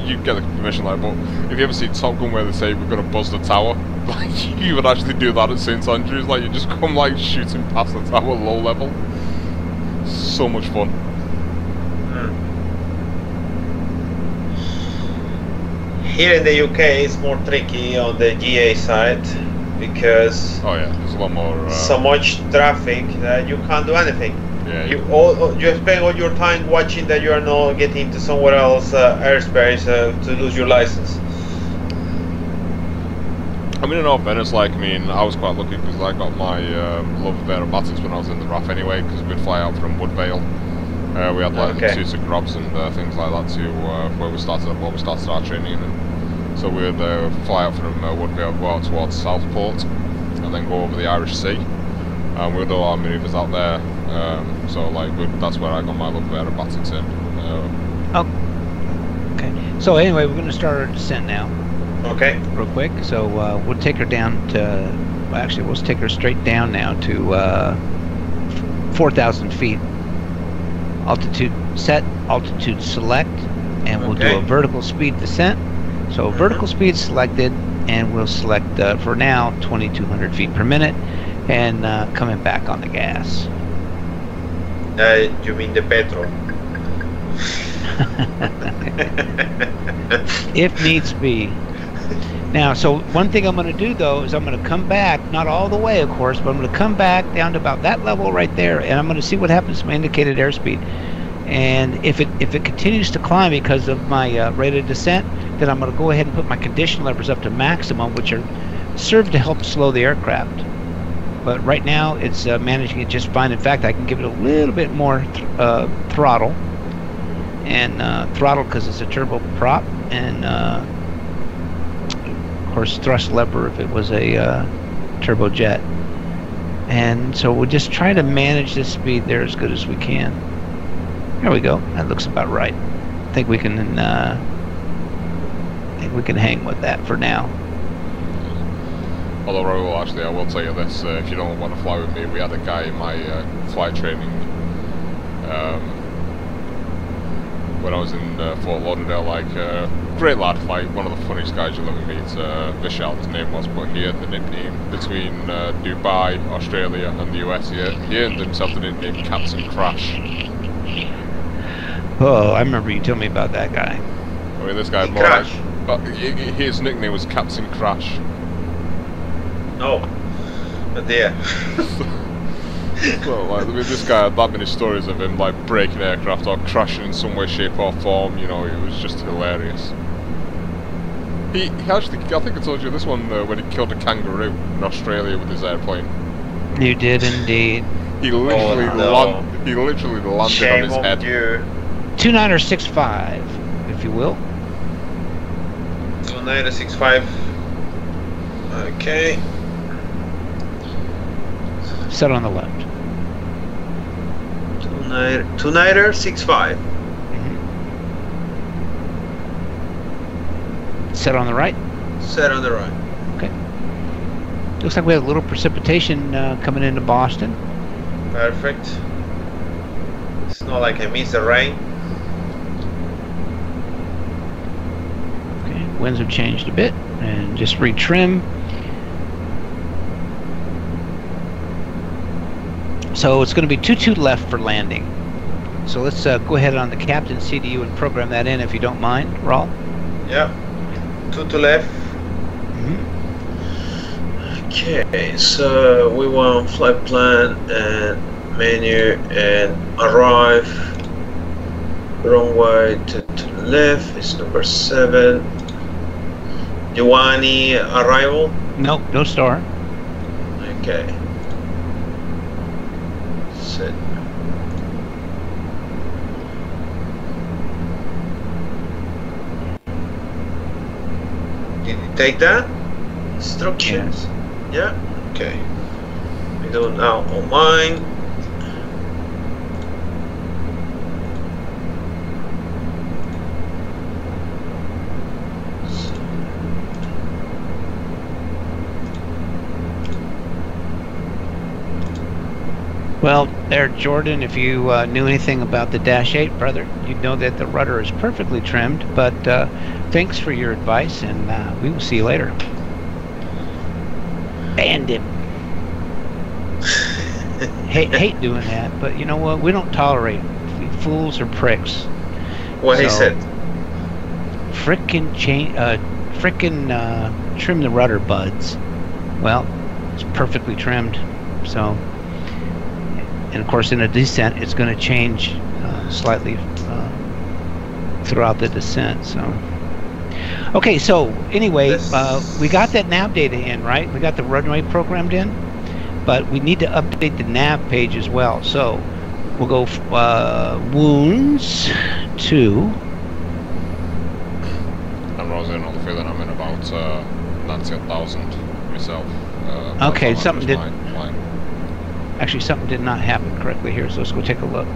You get the permission, like, but if you ever see Top Gun where they say we're gonna buzz the tower, like you would actually do that at St Andrews, like you just come like shooting past the tower low level. So much fun. Here in the UK, it's more tricky on the GA side because there's a lot more so much traffic that you can't do anything. Yeah, you spend all your time watching that you are not getting to somewhere else airspace to lose your license. I mean, in all fairness, like, I mean, I was quite lucky because I got my love of aerobatics when I was in the RAF anyway, because we'd fly out from Woodvale. We had like two grubs and things like that to where we started our training in. So we'd fly out from Woodvale, go out towards Southport, and then go over the Irish Sea. And we'd do our manoeuvres out there. So like that's where I got my love of aerobatics in. Okay. So anyway, we're going to start our descent now. Okay. Real quick. So we'll take her down to. Actually, we'll take her straight down now to 4,000 feet. Altitude set, altitude select, and we'll do a vertical speed descent. So vertical speed selected, and we'll select for now 2,200 feet per minute, and coming back on the gas. You mean the petrol? If needs be. Now, so one thing I'm going to do though is I'm going to come back, not all the way of course, but I'm going to come back down to about that level right there, and I'm going to see what happens to my indicated airspeed. And if it continues to climb because of my rate of descent, then I'm going to go ahead and put my condition levers up to maximum, which serve to help slow the aircraft. But right now it's managing it just fine. In fact, I can give it a little bit more throttle, and throttle because it's a turbo prop, and of course thrust lever if it was a turbojet. And so we'll just try to manage this speed there as good as we can. There we go. That looks about right. I think we can hang with that for now. Although Raoul, actually, I will tell you this: if you don't want to fly with me, we had a guy in my flight training when I was in Fort Lauderdale, like great lad, like one of the funniest guys you'll ever meet. Vishal, his name was, but he had the nickname between Dubai, Australia, and the US. He earned himself the nickname Captain Crash. Oh, I remember you telling me about that guy. I mean, this guy more Crash. like, his nickname was Captain Crash. Oh, dear. Well, like, I mean, this guy had that many stories of him like breaking aircraft or crashing in some way, shape, or form. You know, it was just hilarious. He actually, I think I told you this one when he killed a kangaroo in Australia with his airplane. You did indeed. He literally landed on his head. You. 2965, if you will. 2965. Okay. Set on the left. 2965. Set on the right. Set on the right. Okay. Looks like we have a little precipitation coming into Boston. Perfect. It's not like I missed the rain. Okay. Winds have changed a bit, and just retrim. So it's going to be 22 left for landing. So let's go ahead on the captain CDU and program that in if you don't mind, Raul. Yeah. 2 to left. Okay, so we want flight plan and menu and arrive. Runway to the left is number 7. Do you want any arrival? Nope, no star. Okay. Set. Did you take that? Instructions? Yeah? Okay. We do now on mine. Well, there, Jordan, if you knew anything about the Dash 8, brother, you'd know that the rudder is perfectly trimmed. But thanks for your advice, and we will see you later. Banned him. hate doing that, but you know what? We don't tolerate fools or pricks. What he said. Frickin' trim the rudder, buds. Well, it's perfectly trimmed, so. And of course, in a descent, it's going to change slightly throughout the descent. So, okay. So anyway, we got that nav data in, right? We got the runway programmed in, but we need to update the nav page as well. So we'll go wounds 2. I'm Rosie, not the feeling I'm in about 90,000 myself. Okay, something did. Actually, something did not happen correctly here, so let's go take a look.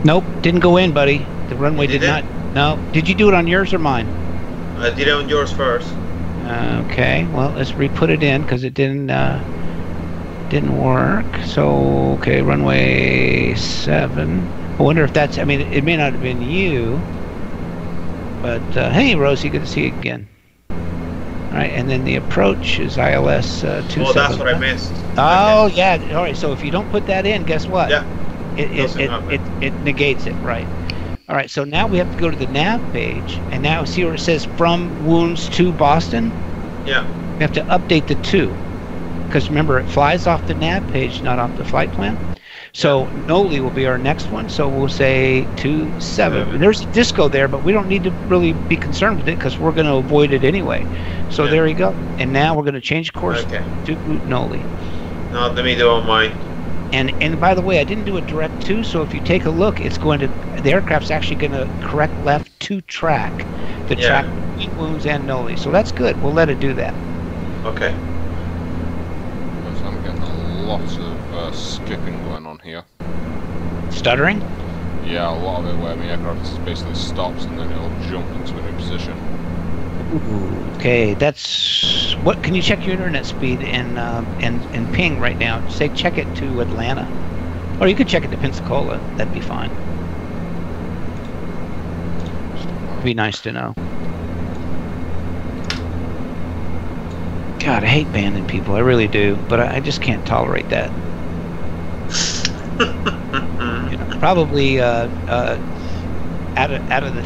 Nope, didn't go in, buddy. The runway did not. No. Did you do it on yours or mine? I did it on yours first. Okay, well, let's re-put it in because it didn't work. So, okay, runway 7. I wonder if that's, I mean, it may not have been you, but hey, Rosie, good to see you again. All right, and then the approach is ILS 27. Oh, that's what I missed. Oh, yeah. All right, so if you don't put that in, guess what? Yeah. It negates it, right? All right, so now we have to go to the nav page, and now see where it says from wounds to Boston? Yeah. We have to update the 2, because remember, it flies off the nav page, not off the flight plan. So Noli will be our next one. So we'll say 27. There's a disco there, but we don't need to really be concerned with it because we're going to avoid it anyway. So there you go. And now we're going to change course to Noli. Now let me do on mine. And by the way, I didn't do a direct 2, so if you take a look, it's going to, the aircraft's actually going to correct left to track, the track between wounds and Noli. So that's good. We'll let it do that. Okay. I'm getting a lot of skipping going on here. Stuttering? Yeah, a lot of it where my aircraft basically stops and then it'll jump into a new position. Ooh, okay, that's what. Can you check your internet speed and ping right now? Say check it to Atlanta, or you could check it to Pensacola. That'd be fine. It'd be nice to know. God, I hate banning people. I really do, but I just can't tolerate that. You know, probably out of the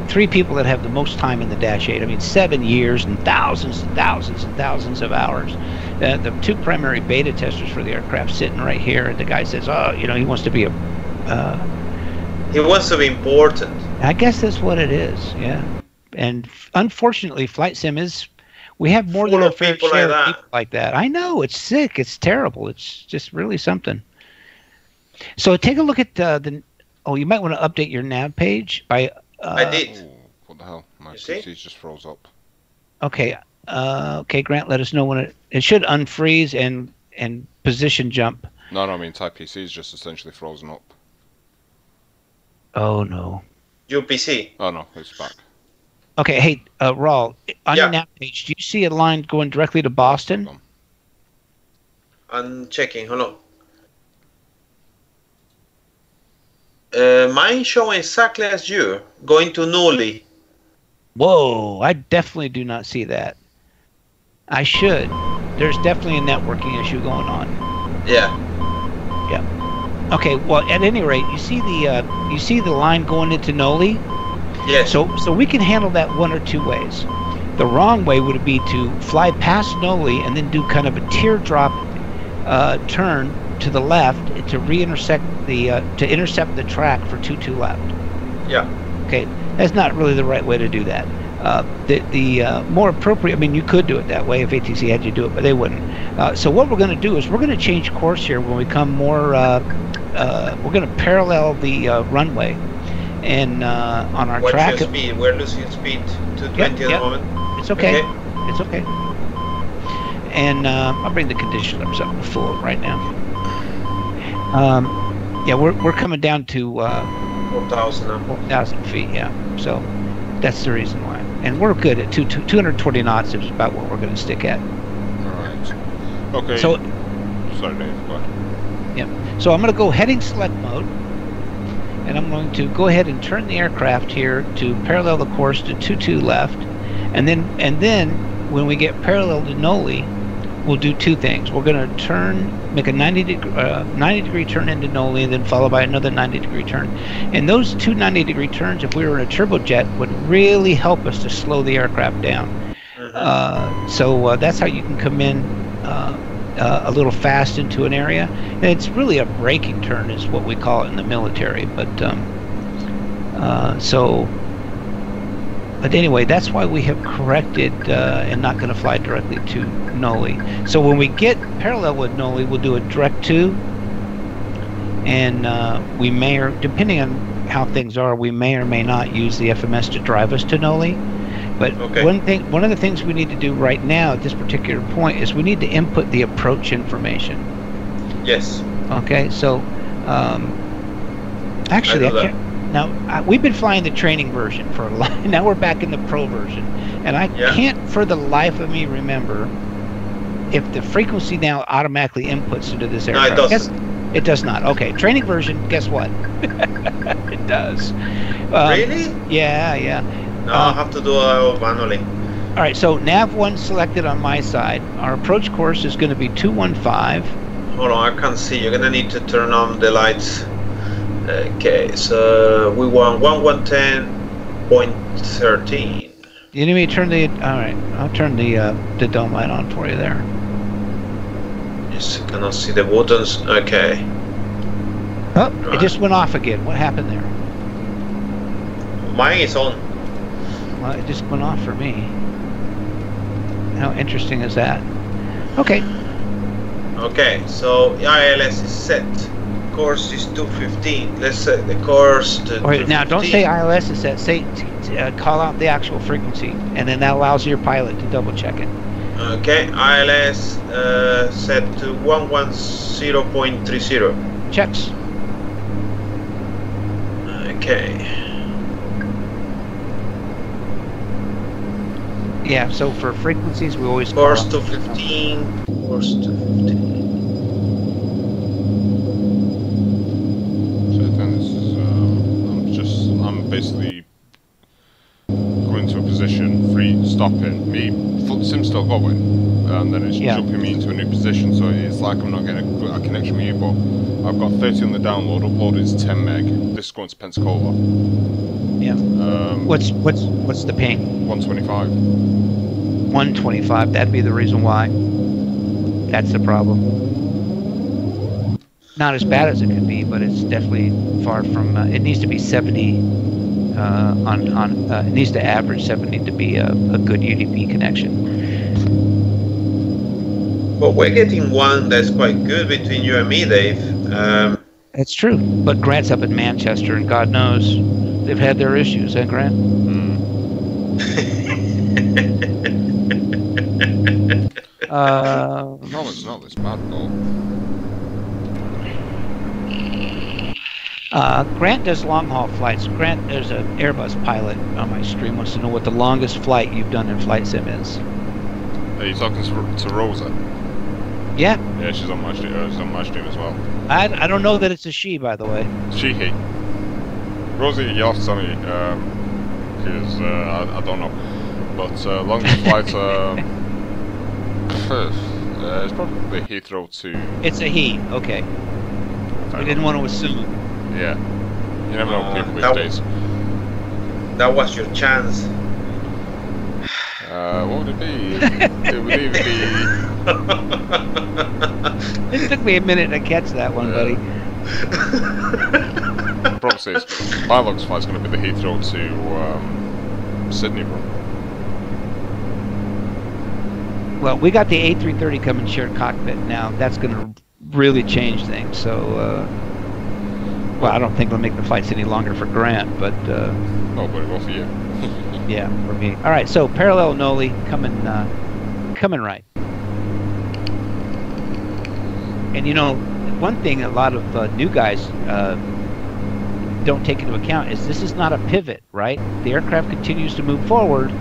three people that have the most time in the Dash 8, I mean 7 years and thousands and thousands and thousands of hours. The 2 primary beta testers for the aircraft sitting right here, and the guy says, oh, you know, he wants to be he wants to be important. I guess that's what it is, yeah. And unfortunately, Flight Sim is, we have more than a fair share of people like that. I know, it's sick, it's terrible, it's just really something. So take a look at oh, you might want to update your nav page by... I did. Ooh, what the hell? My PC just froze up. Okay, okay, Grant, let us know when it should unfreeze and position jump. No, I mean Type PC is just essentially frozen up. Oh no. Your PC? Oh no, it's back. Okay, hey, Raul, on your nav page, do you see a line going directly to Boston? I'm checking, hold on. Mine showing exactly as you, going to Noli. Whoa, I definitely do not see that. I should. There's definitely a networking issue going on. Yeah. Yeah. Okay, well, at any rate, you see the line going into Noli? Yes. So we can handle that one or 2 ways. The wrong way would be to fly past Noli and then do kind of a teardrop turn to the left to intercept the track for 22 left. Yeah. Okay, that's not really the right way to do that. The more appropriate, I mean, you could do it that way if ATC had you do it, but they wouldn't. So what we're going to do is we're going to change course here when we come more. We're going to parallel the runway, and on our track. What's your speed? We're losing speed to 20 at the moment. It's okay. It's okay. And I'll bring the condition up something full right now. Yeah, we're coming down to 4,000 now. 4,000 feet. Yeah, so that's the reason why. and we're good at 220 knots is about what we're going to stick at. All right. Okay. So, sorry, Dave. Go ahead. Yep. So I'm going to go heading select mode, and I'm going to go ahead and turn the aircraft here to parallel the course to 22 left, and then when we get parallel to Noli, we'll do two things. We're going to make a 90 degree turn into Noli, and then followed by another 90 degree turn. And those two 90 degree turns, if we were in a turbojet, would really help us to slow the aircraft down. So that's how you can come in a little fast into an area. And it's really a braking turn is what we call it in the military. But But anyway, that's why we have corrected and not going to fly directly to Noli. So when we get parallel with Noli, we'll do a direct to, and we may, or depending on how things are, we may or may not use the FMS to drive us to Noli. But one of the things we need to do right now at this particular point is we need to input the approach information. Yes. Okay, so actually, I can't. Now, we've been flying the training version for a lot. Now we're back in the pro version. And I can't for the life of me remember if the frequency now automatically inputs into this aircraft. No, it doesn't. It does not. Okay, training version, guess what? It does. Really? Yeah. No, I'll have to do it manually. All right, so nav1 selected on my side. Our approach course is going to be 215. Hold on, I can't see. You're going to need to turn on the lights. Okay, so we want 1110.13. You need me to turn the... All right, I'll turn the dome light on for you there. Yes, I cannot see the buttons. Okay. Oh, it just went off again. What happened there? Mine is on. Well, it just went off for me. How interesting is that? Okay. Okay, so ILS is set. Course is 215. Let's set the course to. Wait, now don't say ILS is set. Say call out the actual frequency, and then that allows your pilot to double check it. Okay, ILS set to 110.30. Checks. Okay. Yeah. So for frequencies, we always course 215. Course 215. I'm basically going to a position, free, stopping, sim's still going, and then it's jumping me into a new position, so it's like I'm not getting a connection with you, but I've got 30 on the download, upload is 10 meg, this is going to Pensacola. Yeah. What's the ping? 125. 125, that'd be the reason why. That's the problem. Not as bad as it could be, but it's definitely far from. It needs to be 70 it needs to average 70 to be a good UDP connection. But we're getting one that's quite good between you and me, Dave. It's true, but Grant's up in Manchester, and God knows they've had their issues, eh, Grant? No, it's not this bad though. Grant does long-haul flights. Grant, there's an Airbus pilot on my stream, wants to know what the longest flight you've done in Flight Sim is. Are you talking to Rosa? Yeah. Yeah, she's on my stream as well. I don't know that it's a she, by the way. She, he. Rosie, you'll have to tell me, because I don't know. But longest flight, it's probably Heathrow to... It's a he, okay. We didn't want to assume. Yeah. You never know people these days. That was your chance. What would it be? It would either be... It took me a minute to catch that one, buddy. Problem says, my longest flight's going to be the Heathrow to Sydney, bro. Well, we got the A330 coming shared cockpit now. That's going to really change things. So, well, I don't think it'll make the flights any longer for Grant, but... oh, but it will for you. Yeah, for me. All right, so parallel Noli coming right. And you know, one thing a lot of new guys don't take into account is this is not a pivot, right? The aircraft continues to move forward,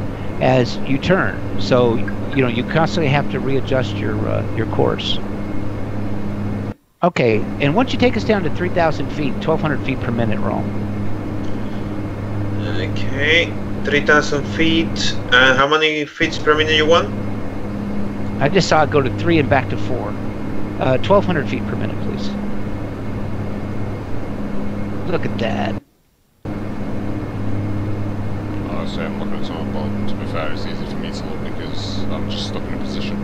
as you turn. So you constantly have to readjust your course. Okay, and once you take us down to 3,000 feet, 1,200 feet per minute, roll. Okay, 3,000 feet. And how many feet per minute you want? I just saw it go to 3 and back to 4. 1,200 feet per minute, please. Look at that. Honestly, I'm looking at some, but to be fair, it's easy for me to look because I'm just stuck in a position.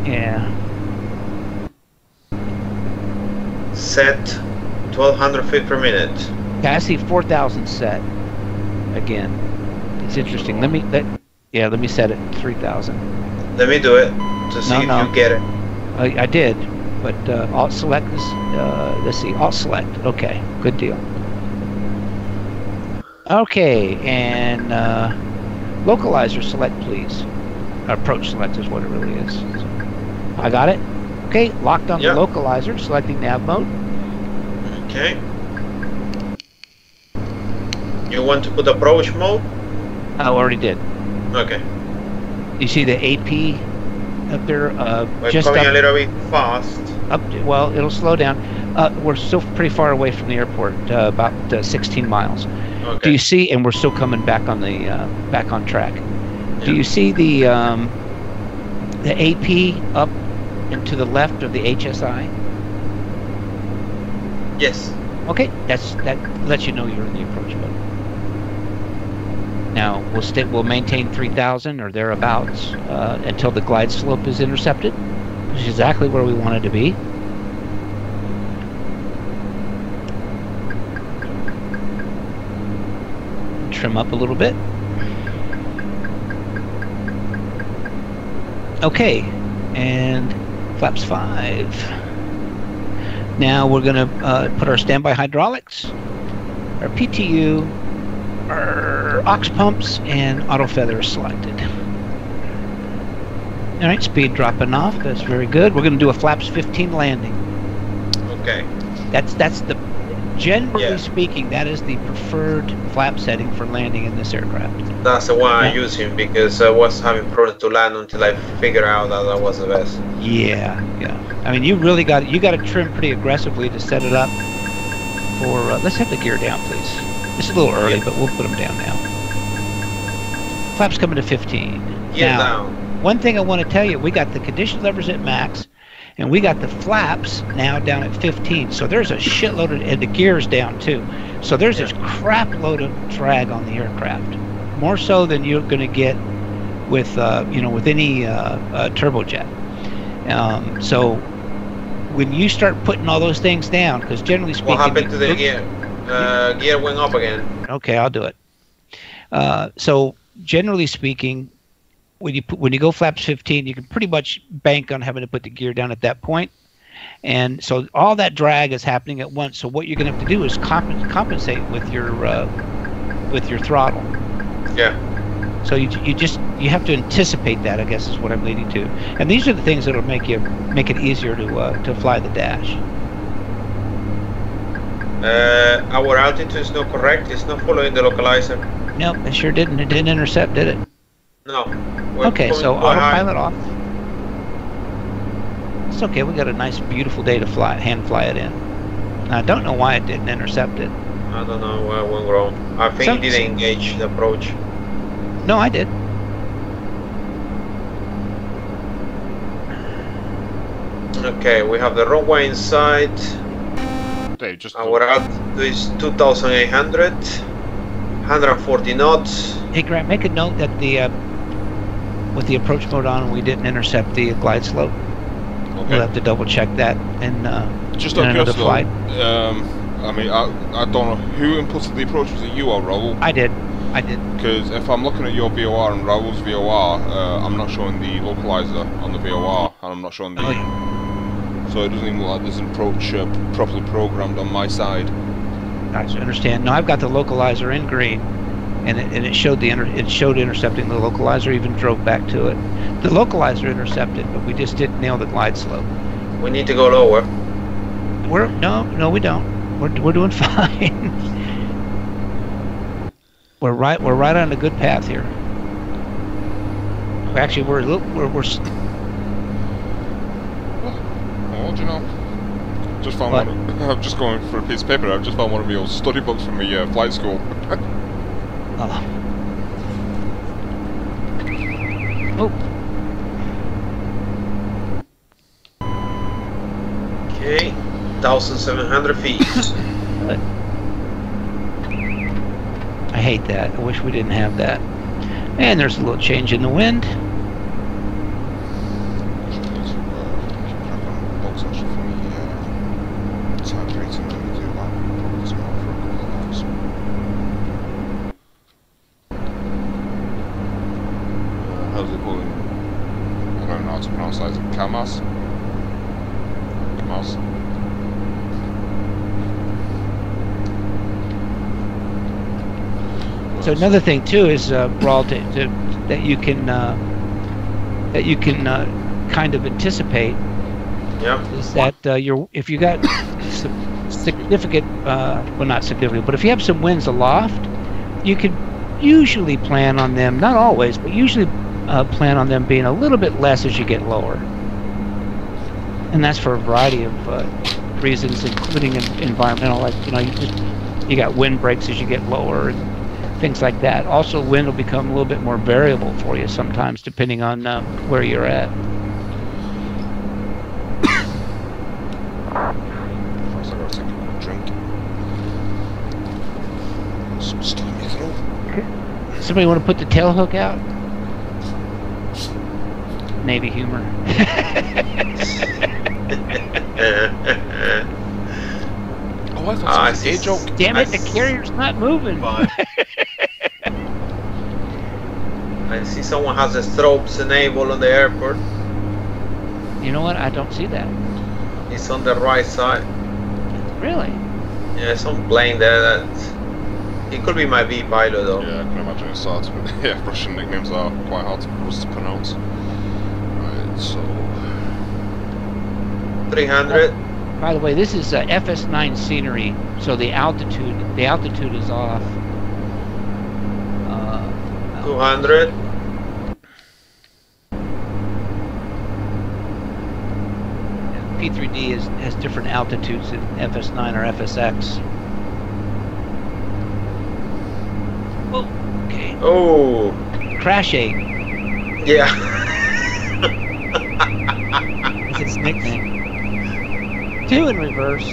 Yeah. Set 1,200 feet per minute. Yeah, I see 4,000 set. Again, it's interesting. Let me set it 3,000. Let me do it to see if you get it. I did, but Alt select is. Let's see, Alt select. Okay, good deal. Okay, and localizer select, please. Approach select is what it really is. So, I got it. Okay, locked on the localizer, selecting nav mode. Okay. You want to put approach mode? I already did. Okay. You see the AP up there? We're just coming up, a little bit fast. Well, it'll slow down. We're still pretty far away from the airport, about 16 miles. Okay. Do you see? And we're still coming back on the back on track. Yeah. Do you see the AP up and to the left of the HSI? Yes. Okay, that lets you know you're in the approach mode. Now we'll maintain 3,000 or thereabouts until the glide slope is intercepted, which is exactly where we want it to be. Trim up a little bit. Okay, and flaps 5. Now we're going to put our standby hydraulics, our PTU, our aux pumps, and auto feather selected. All right, speed dropping off. That's very good. We're going to do a flaps 15 landing. Okay. That's the generally speaking, that is the preferred flap setting for landing in this aircraft. That's the one I'm using because I was having problems to land until I figured out that was the best. Yeah. I mean, you got to trim pretty aggressively to set it up for. Let's have the gear down, please. It's a little early, but we'll put them down now. Flaps coming to 15. Gear now, down. One thing I want to tell you, we got the condition levers at max. And we got the flaps now down at 15, so there's a shitload of, and the gear's down too. So there's this crap load of drag on the aircraft, more so than you're going to get with with any turbojet. So when you start putting all those things down, because generally speaking, what happened to the gear? Gear went up again. Okay, I'll do it. So generally speaking, when you go flaps 15, you can pretty much bank on having to put the gear down at that point. And so all that drag is happening at once. So what you're going to have to do is compensate with your throttle. Yeah. So you have to anticipate that, I guess, is what I'm leading to. And these are the things that'll make it easier to fly the dash. Our altitude is not correct. It's not following the localizer. No, it sure didn't. It didn't intercept, did it? No. Okay, so autopilot off. It's okay. We got a nice, beautiful day to hand fly it in. I don't know why it didn't intercept it. I don't know where it went wrong. I think it didn't engage the approach. No, I did. Okay, we have the runway inside. Our altitude is 2,800. 140 knots. Hey Grant, make a note that with the approach mode on, we didn't intercept the glide slope. Okay. We'll have to double check that and just on another flight. I mean, I don't know who inputted the approach. Was it you or Raoul? I did. Because if I'm looking at your VOR and Raoul's VOR, I'm not showing the localizer on the VOR, and I'm not showing the. So it doesn't even look like there's an approach properly programmed on my side. I understand. No, I've got the localizer in green, and it showed intercepting the localizer. Even drove back to it. The localizer intercepted, but we just didn't nail the glide slope. We need to go lower. No, we don't. We're doing fine. We're right on a good path here. Actually, we're Well, do you know? Just found what? one. I'm just going for a piece of paper. I've just found one of my old study books from my flight school. Oh. Oh. Okay, 1,700 feet. I hate that. I wish we didn't have that. And there's a little change in the wind. How's it going? I don't know how to pronounce that. Is it Kamas? Kamas? So another thing too is Raul, that you can kind of anticipate. Yeah. Is that if you got some significant, well, not significant, but if you have some winds aloft, you could usually plan on them, not always, but usually plan on them being a little bit less as you get lower. And that's for a variety of reasons, including environmental, like, you know, you got wind breaks as you get lower and things like that. Also, wind will become a little bit more variable for you sometimes, depending on where you're at. First, I gotta take a drink. Some stuff in my throat. Somebody want to put the tail hook out? Navy humor. Oh, I thought it was a gay joke. Damn it, the carrier's not moving. I see someone has a strobes enabled on the airport. You know what? I don't see that. It's on the right side. Really? Yeah, some plane there that... It could be my V pilot though. Yeah, I can imagine it starts with... Yeah, Russian nicknames are quite hard to pronounce. Right, so... 300. By the way, this is FS9 scenery, so the altitude is off. 200. P3D has different altitudes than FS9 or FSX. Oh, okay. Oh. Crash 8 Yeah. is its nickname. 2 in reverse.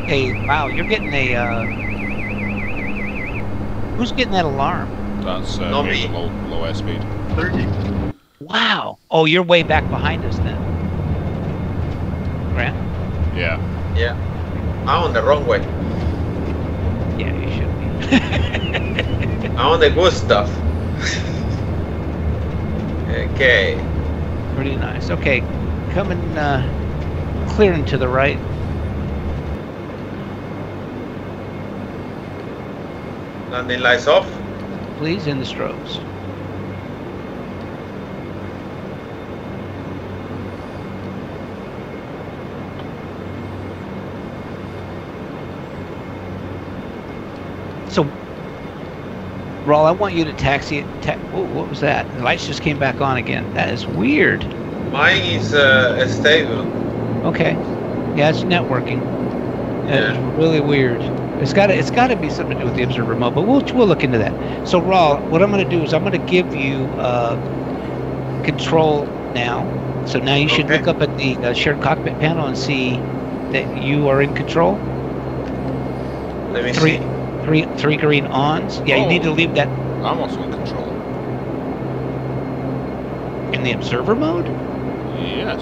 Hey, wow, you're getting a... Who's getting that alarm? That's Not maybe me. low airspeed. 30. Wow. Oh, you're way back behind us then. Grant? Yeah. Yeah. I'm on the wrong way. Yeah, you should be. I'm on the good stuff. Okay. Pretty nice. Okay, coming clearing to the right. Landing lights off. Please, in the strobes. So, Raul, I want you to taxi it. Whoa, what was that? The lights just came back on again. That is weird. Mine is stable. Okay. Yeah, it's networking. It's really weird. It's got to be something to do with the observer mode, but we'll look into that. So, Raul, what I'm going to do is I'm going to give you control now. So now you should look up at the shared cockpit panel and see that you are in control. Let me see. Three green ons. Yeah, you need to leave that I'm also in control. in the observer mode. Yes.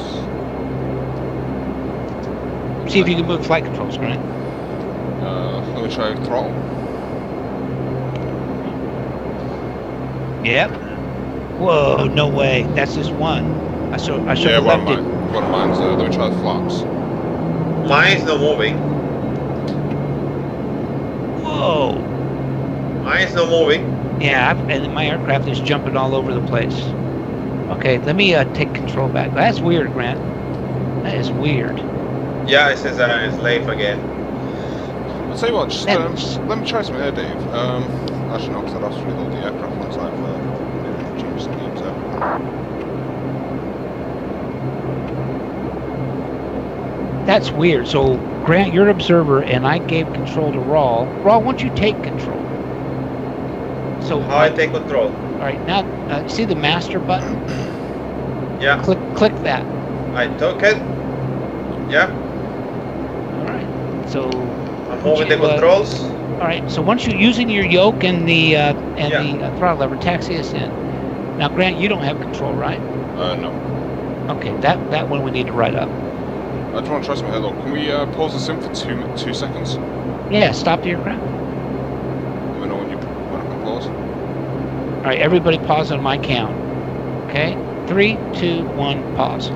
See if you can move flight controls, right? Let me try throttle. Yep. Whoa, no way. That's just one. I should have one left it. of mine's let me try the flaps. Mine's not moving. Whoa. Mine's not moving. Yeah, and my aircraft is jumping all over the place. Okay, let me take control back. That's weird, Grant. That is weird. Yeah, it says it's late again. I'll tell you what, just let me try something there, Dave. Actually no, because I'd have to reload the aircraft once I That's weird. So, Grant, you're an observer, and I gave control to Rawl. Rawl, why don't you take control? So How I take control? All right, now see the master button? Yeah. Click that. I took it. Yeah. All right. So I'm moving the controls. All right. So once you're using your yoke and the the throttle lever, taxi us in. Now, Grant, you don't have control, right? No. Okay, that one we need to write up. I just want to try something here, though. Can we pause this in for 2 seconds? Yeah, stop the aircraft. Let me know when I can pause. All right, everybody pause on my count. Okay? 3, 2, 1, pause.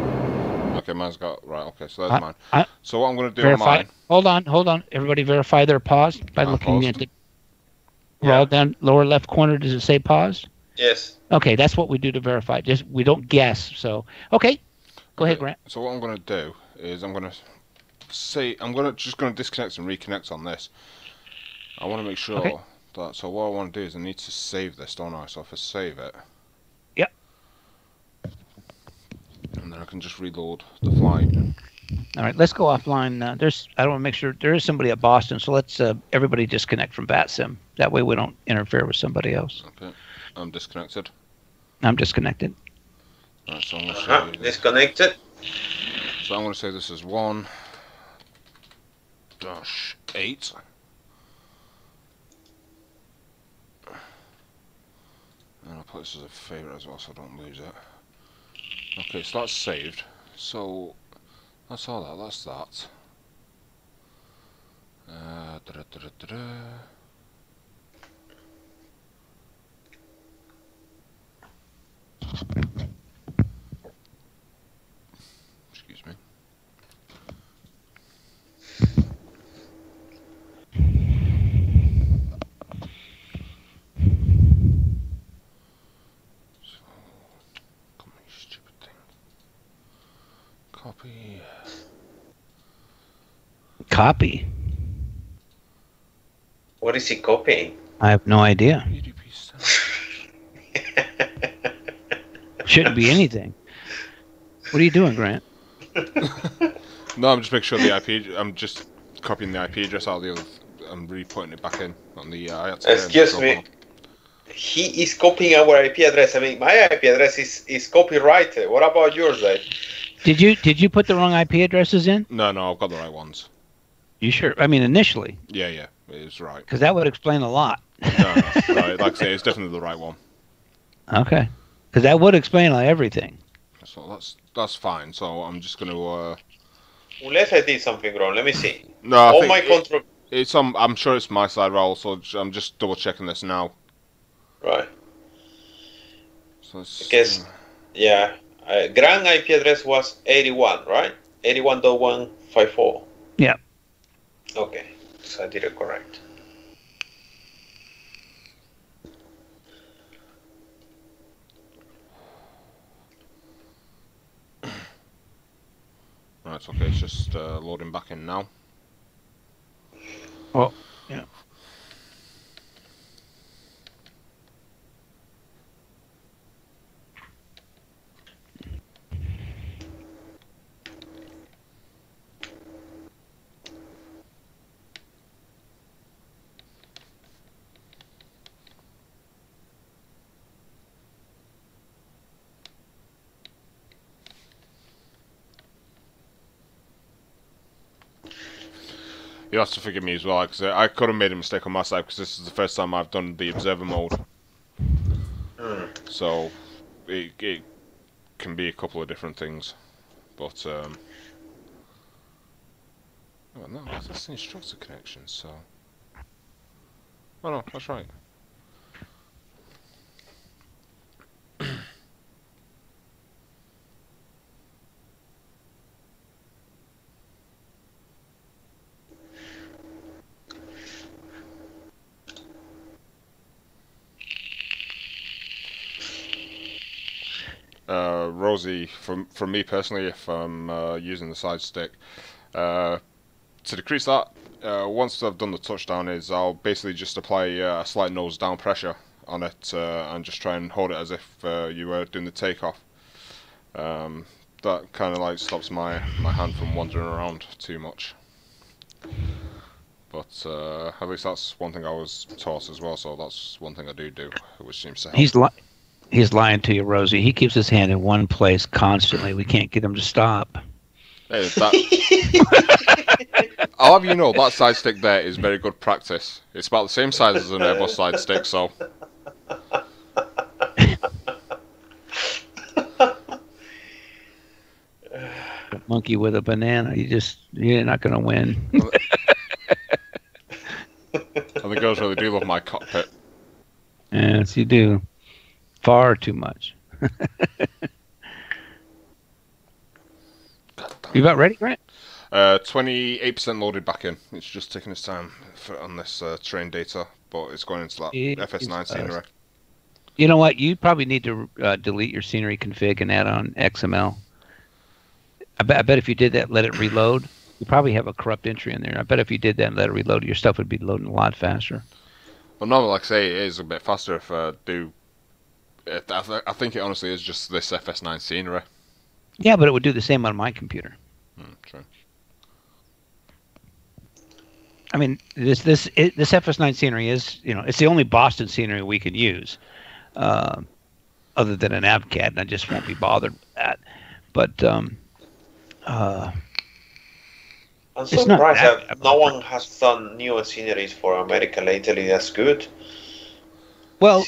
Okay, mine's got... Right, okay, so that's mine. So what I'm going to do verify, on mine... Hold on. Everybody verify they're paused by looking at the... Roll down lower left corner. Does it say paused? Yes. Okay, that's what we do to verify. Just we don't guess. So, okay. Go ahead, Grant. So what I'm going to do is I'm going to just going to disconnect and reconnect on this. I want to make sure that... So what I want to do is I need to save this, don't I? So if I save it... Yep. And then I can just reload the flight. All right, let's go offline. I want to make sure there is somebody at Boston, so let's everybody disconnect from VATSIM. That way we don't interfere with somebody else. Okay, I'm disconnected. I'm disconnected. All right, so I'm going to say disconnected. So I'm going to say this is 1-8. And I'll put this as a favourite as well so I don't lose it. Okay, so that's saved. So that's all that. That's that. Excuse me. Copy. What is he copying? I have no idea. Shouldn't be anything. What are you doing, Grant? No, I'm just making sure the IP. I'm just copying the IP address out of the other. I'm re-putting it back in on the. Excuse me. He is copying our IP address. I mean, my IP address is copyrighted. What about yours, then? Did you put the wrong IP addresses in? No, I've got the right ones. You sure? I mean, initially. Yeah, it is right. Because that would explain a lot. No, like I say, it's definitely the right one. Okay. Because that would explain everything. So that's fine. So I'm just going to. Unless I did something wrong, let me see. No, I think it's I'm sure it's my side, Raul. So I'm just double checking this now. Right. So I guess, yeah. Grand IP address was 81, right? 81.154. Yeah. Okay, so I did it correct. Right, okay, it's just loading back in now. Oh, yeah. You have to forgive me as well, because I could have made a mistake on my side, because this is the first time I've done the observer mode. So, it can be a couple of different things. But, oh no, that's the instructor connection, so... Oh no, that's right. Rosie, from me personally, if I'm using the side stick, to decrease that, once I've done the touchdown, I'll basically just apply a slight nose down pressure on it and just try and hold it as if you were doing the takeoff. that kind of like stops my hand from wandering around too much. But at least that's one thing I was taught as well. So that's one thing I do, which seems to help. He's lying to you, Rosie. He keeps his hand in one place constantly. We can't get him to stop. Hey, I'll have you know that side stick there is very good practice. It's about the same size as an Airbus side stick, so. A monkey with a banana. You're not going to win. And the girls really do love my cockpit. Yes, you do. Far too much. You about ready, Grant? 28% loaded back in. It's just taking its time on this train data, but it's going into that FS9 scenery. You know what? You probably need to delete your scenery config and add on XML. I bet if you did that, let it reload. You probably have a corrupt entry in there. I bet if you did that and let it reload, your stuff would be loading a lot faster. Well, normally, like I say, it is a bit faster if I do. I think it honestly is just this FS9 scenery. Yeah, but it would do the same on my computer. True. I mean, this FS9 scenery is, it's the only Boston scenery we can use, other than an AvCAD, and I just won't be bothered with that. But I'm surprised that no one has done new sceneries for America lately. That's good. Well,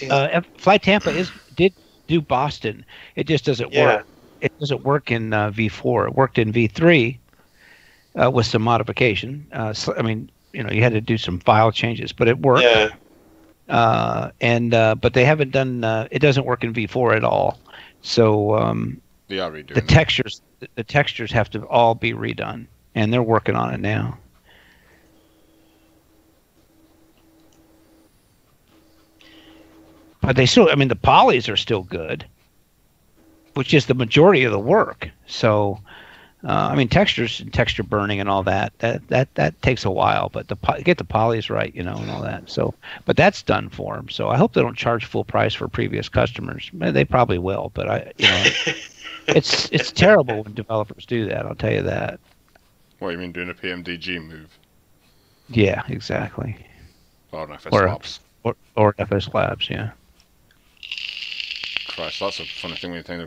Fly Tampa did do Boston. It just doesn't work. It doesn't work in V4. It worked in V3 with some modification. I mean, you had to do some file changes, but it worked. Yeah. But they haven't done. It doesn't work in V4 at all. So they are redoing the textures have to all be redone, and they're working on it now. But they still, I mean, the polys are still good, which is the majority of the work. So, I mean, textures and texture burning and all that takes a while, but get the polys right, and all that. So, but that's done for them. So I hope they don't charge full price for previous customers. They probably will, but it's terrible when developers do that. I'll tell you that. What, you mean doing a PMDG move? Yeah, exactly. Or an FS Labs. Or FS Labs, yeah. Christ, that's a funny thing when you think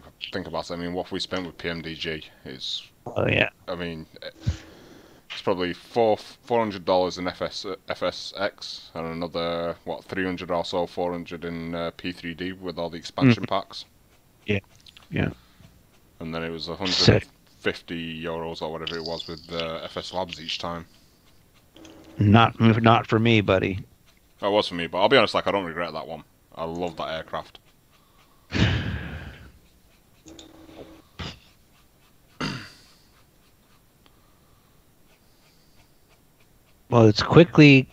about it. I mean, what we spent with PMDG is... Oh, yeah. I mean, it's probably $400 in FSX and another, $300 or so, $400 in P3D with all the expansion packs. Yeah, yeah. And then it was 150 euros or whatever it was with FS Labs each time. Not for me, buddy. It was for me, but I'll be honest, I don't regret that one. I love that aircraft. Well, it's quickly,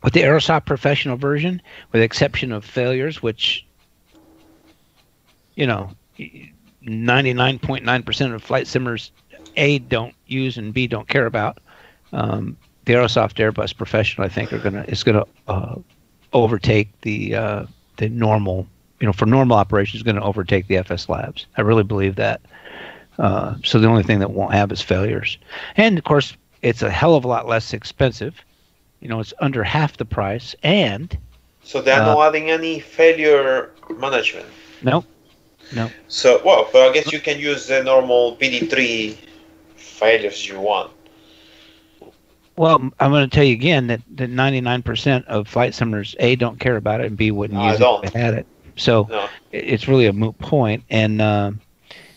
with the Aerosoft Professional version, with the exception of failures, which, 99.9% of flight simmers, A, don't use and B, don't care about. The Aerosoft Airbus Professional, I think, is gonna overtake the normal. For normal operations, is going to overtake the FS Labs. I really believe that. So the only thing that won't have is failures, and of course, it's a hell of a lot less expensive. It's under half the price, and so they're not adding any failure management. No. So but I guess you can use the normal PD3 failures you want. Well, I'm going to tell you again that 99% of flight simmers, A, don't care about it, and B, wouldn't use it if they had it. So it's really a moot point, and then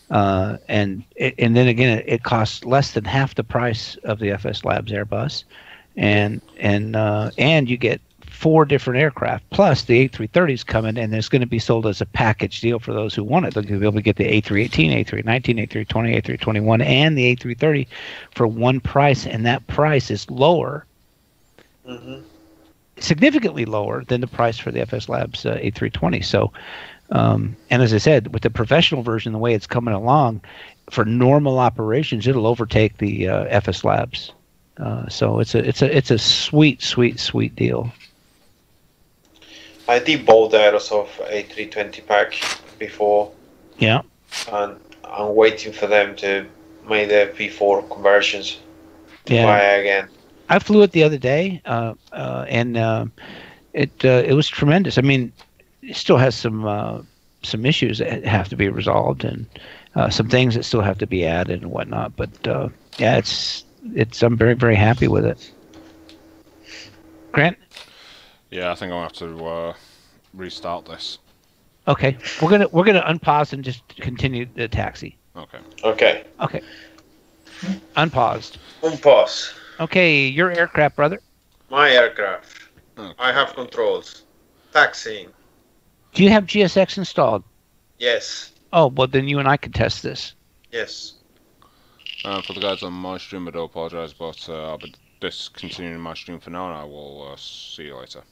again, it costs less than half the price of the FS Labs Airbus, and you get 4 different aircraft plus the A330s coming, and it's going to be sold as a package deal for those who want it. They're going to be able to get the A318, A319, A320, A321, and the A330 for one price, and that price is lower. Mm-hmm. Significantly lower than the price for the FS Labs A320. So, and as I said, with the professional version, the way it's coming along, for normal operations, it'll overtake the FS Labs. So it's a sweet deal. I did bought the Aerosoft A320 pack before. Yeah. And I'm waiting for them to make the P4 conversions to buy again. I flew it the other day, and it was tremendous. I mean, it still has some issues that have to be resolved, and some things that still have to be added and whatnot. But yeah, it's I'm very, very happy with it. Grant? Yeah, I think I'll have to restart this. Okay, we're gonna unpause and just continue the taxi. Okay. Okay. Okay. Unpaused. Unpause. Okay, your aircraft, brother. My aircraft. Okay. I have controls. Taxiing. Do you have GSX installed? Yes. Oh, well then you and I could test this. Yes. For the guys on my stream, I do apologise, but I'll be discontinuing my stream for now, and I will see you later.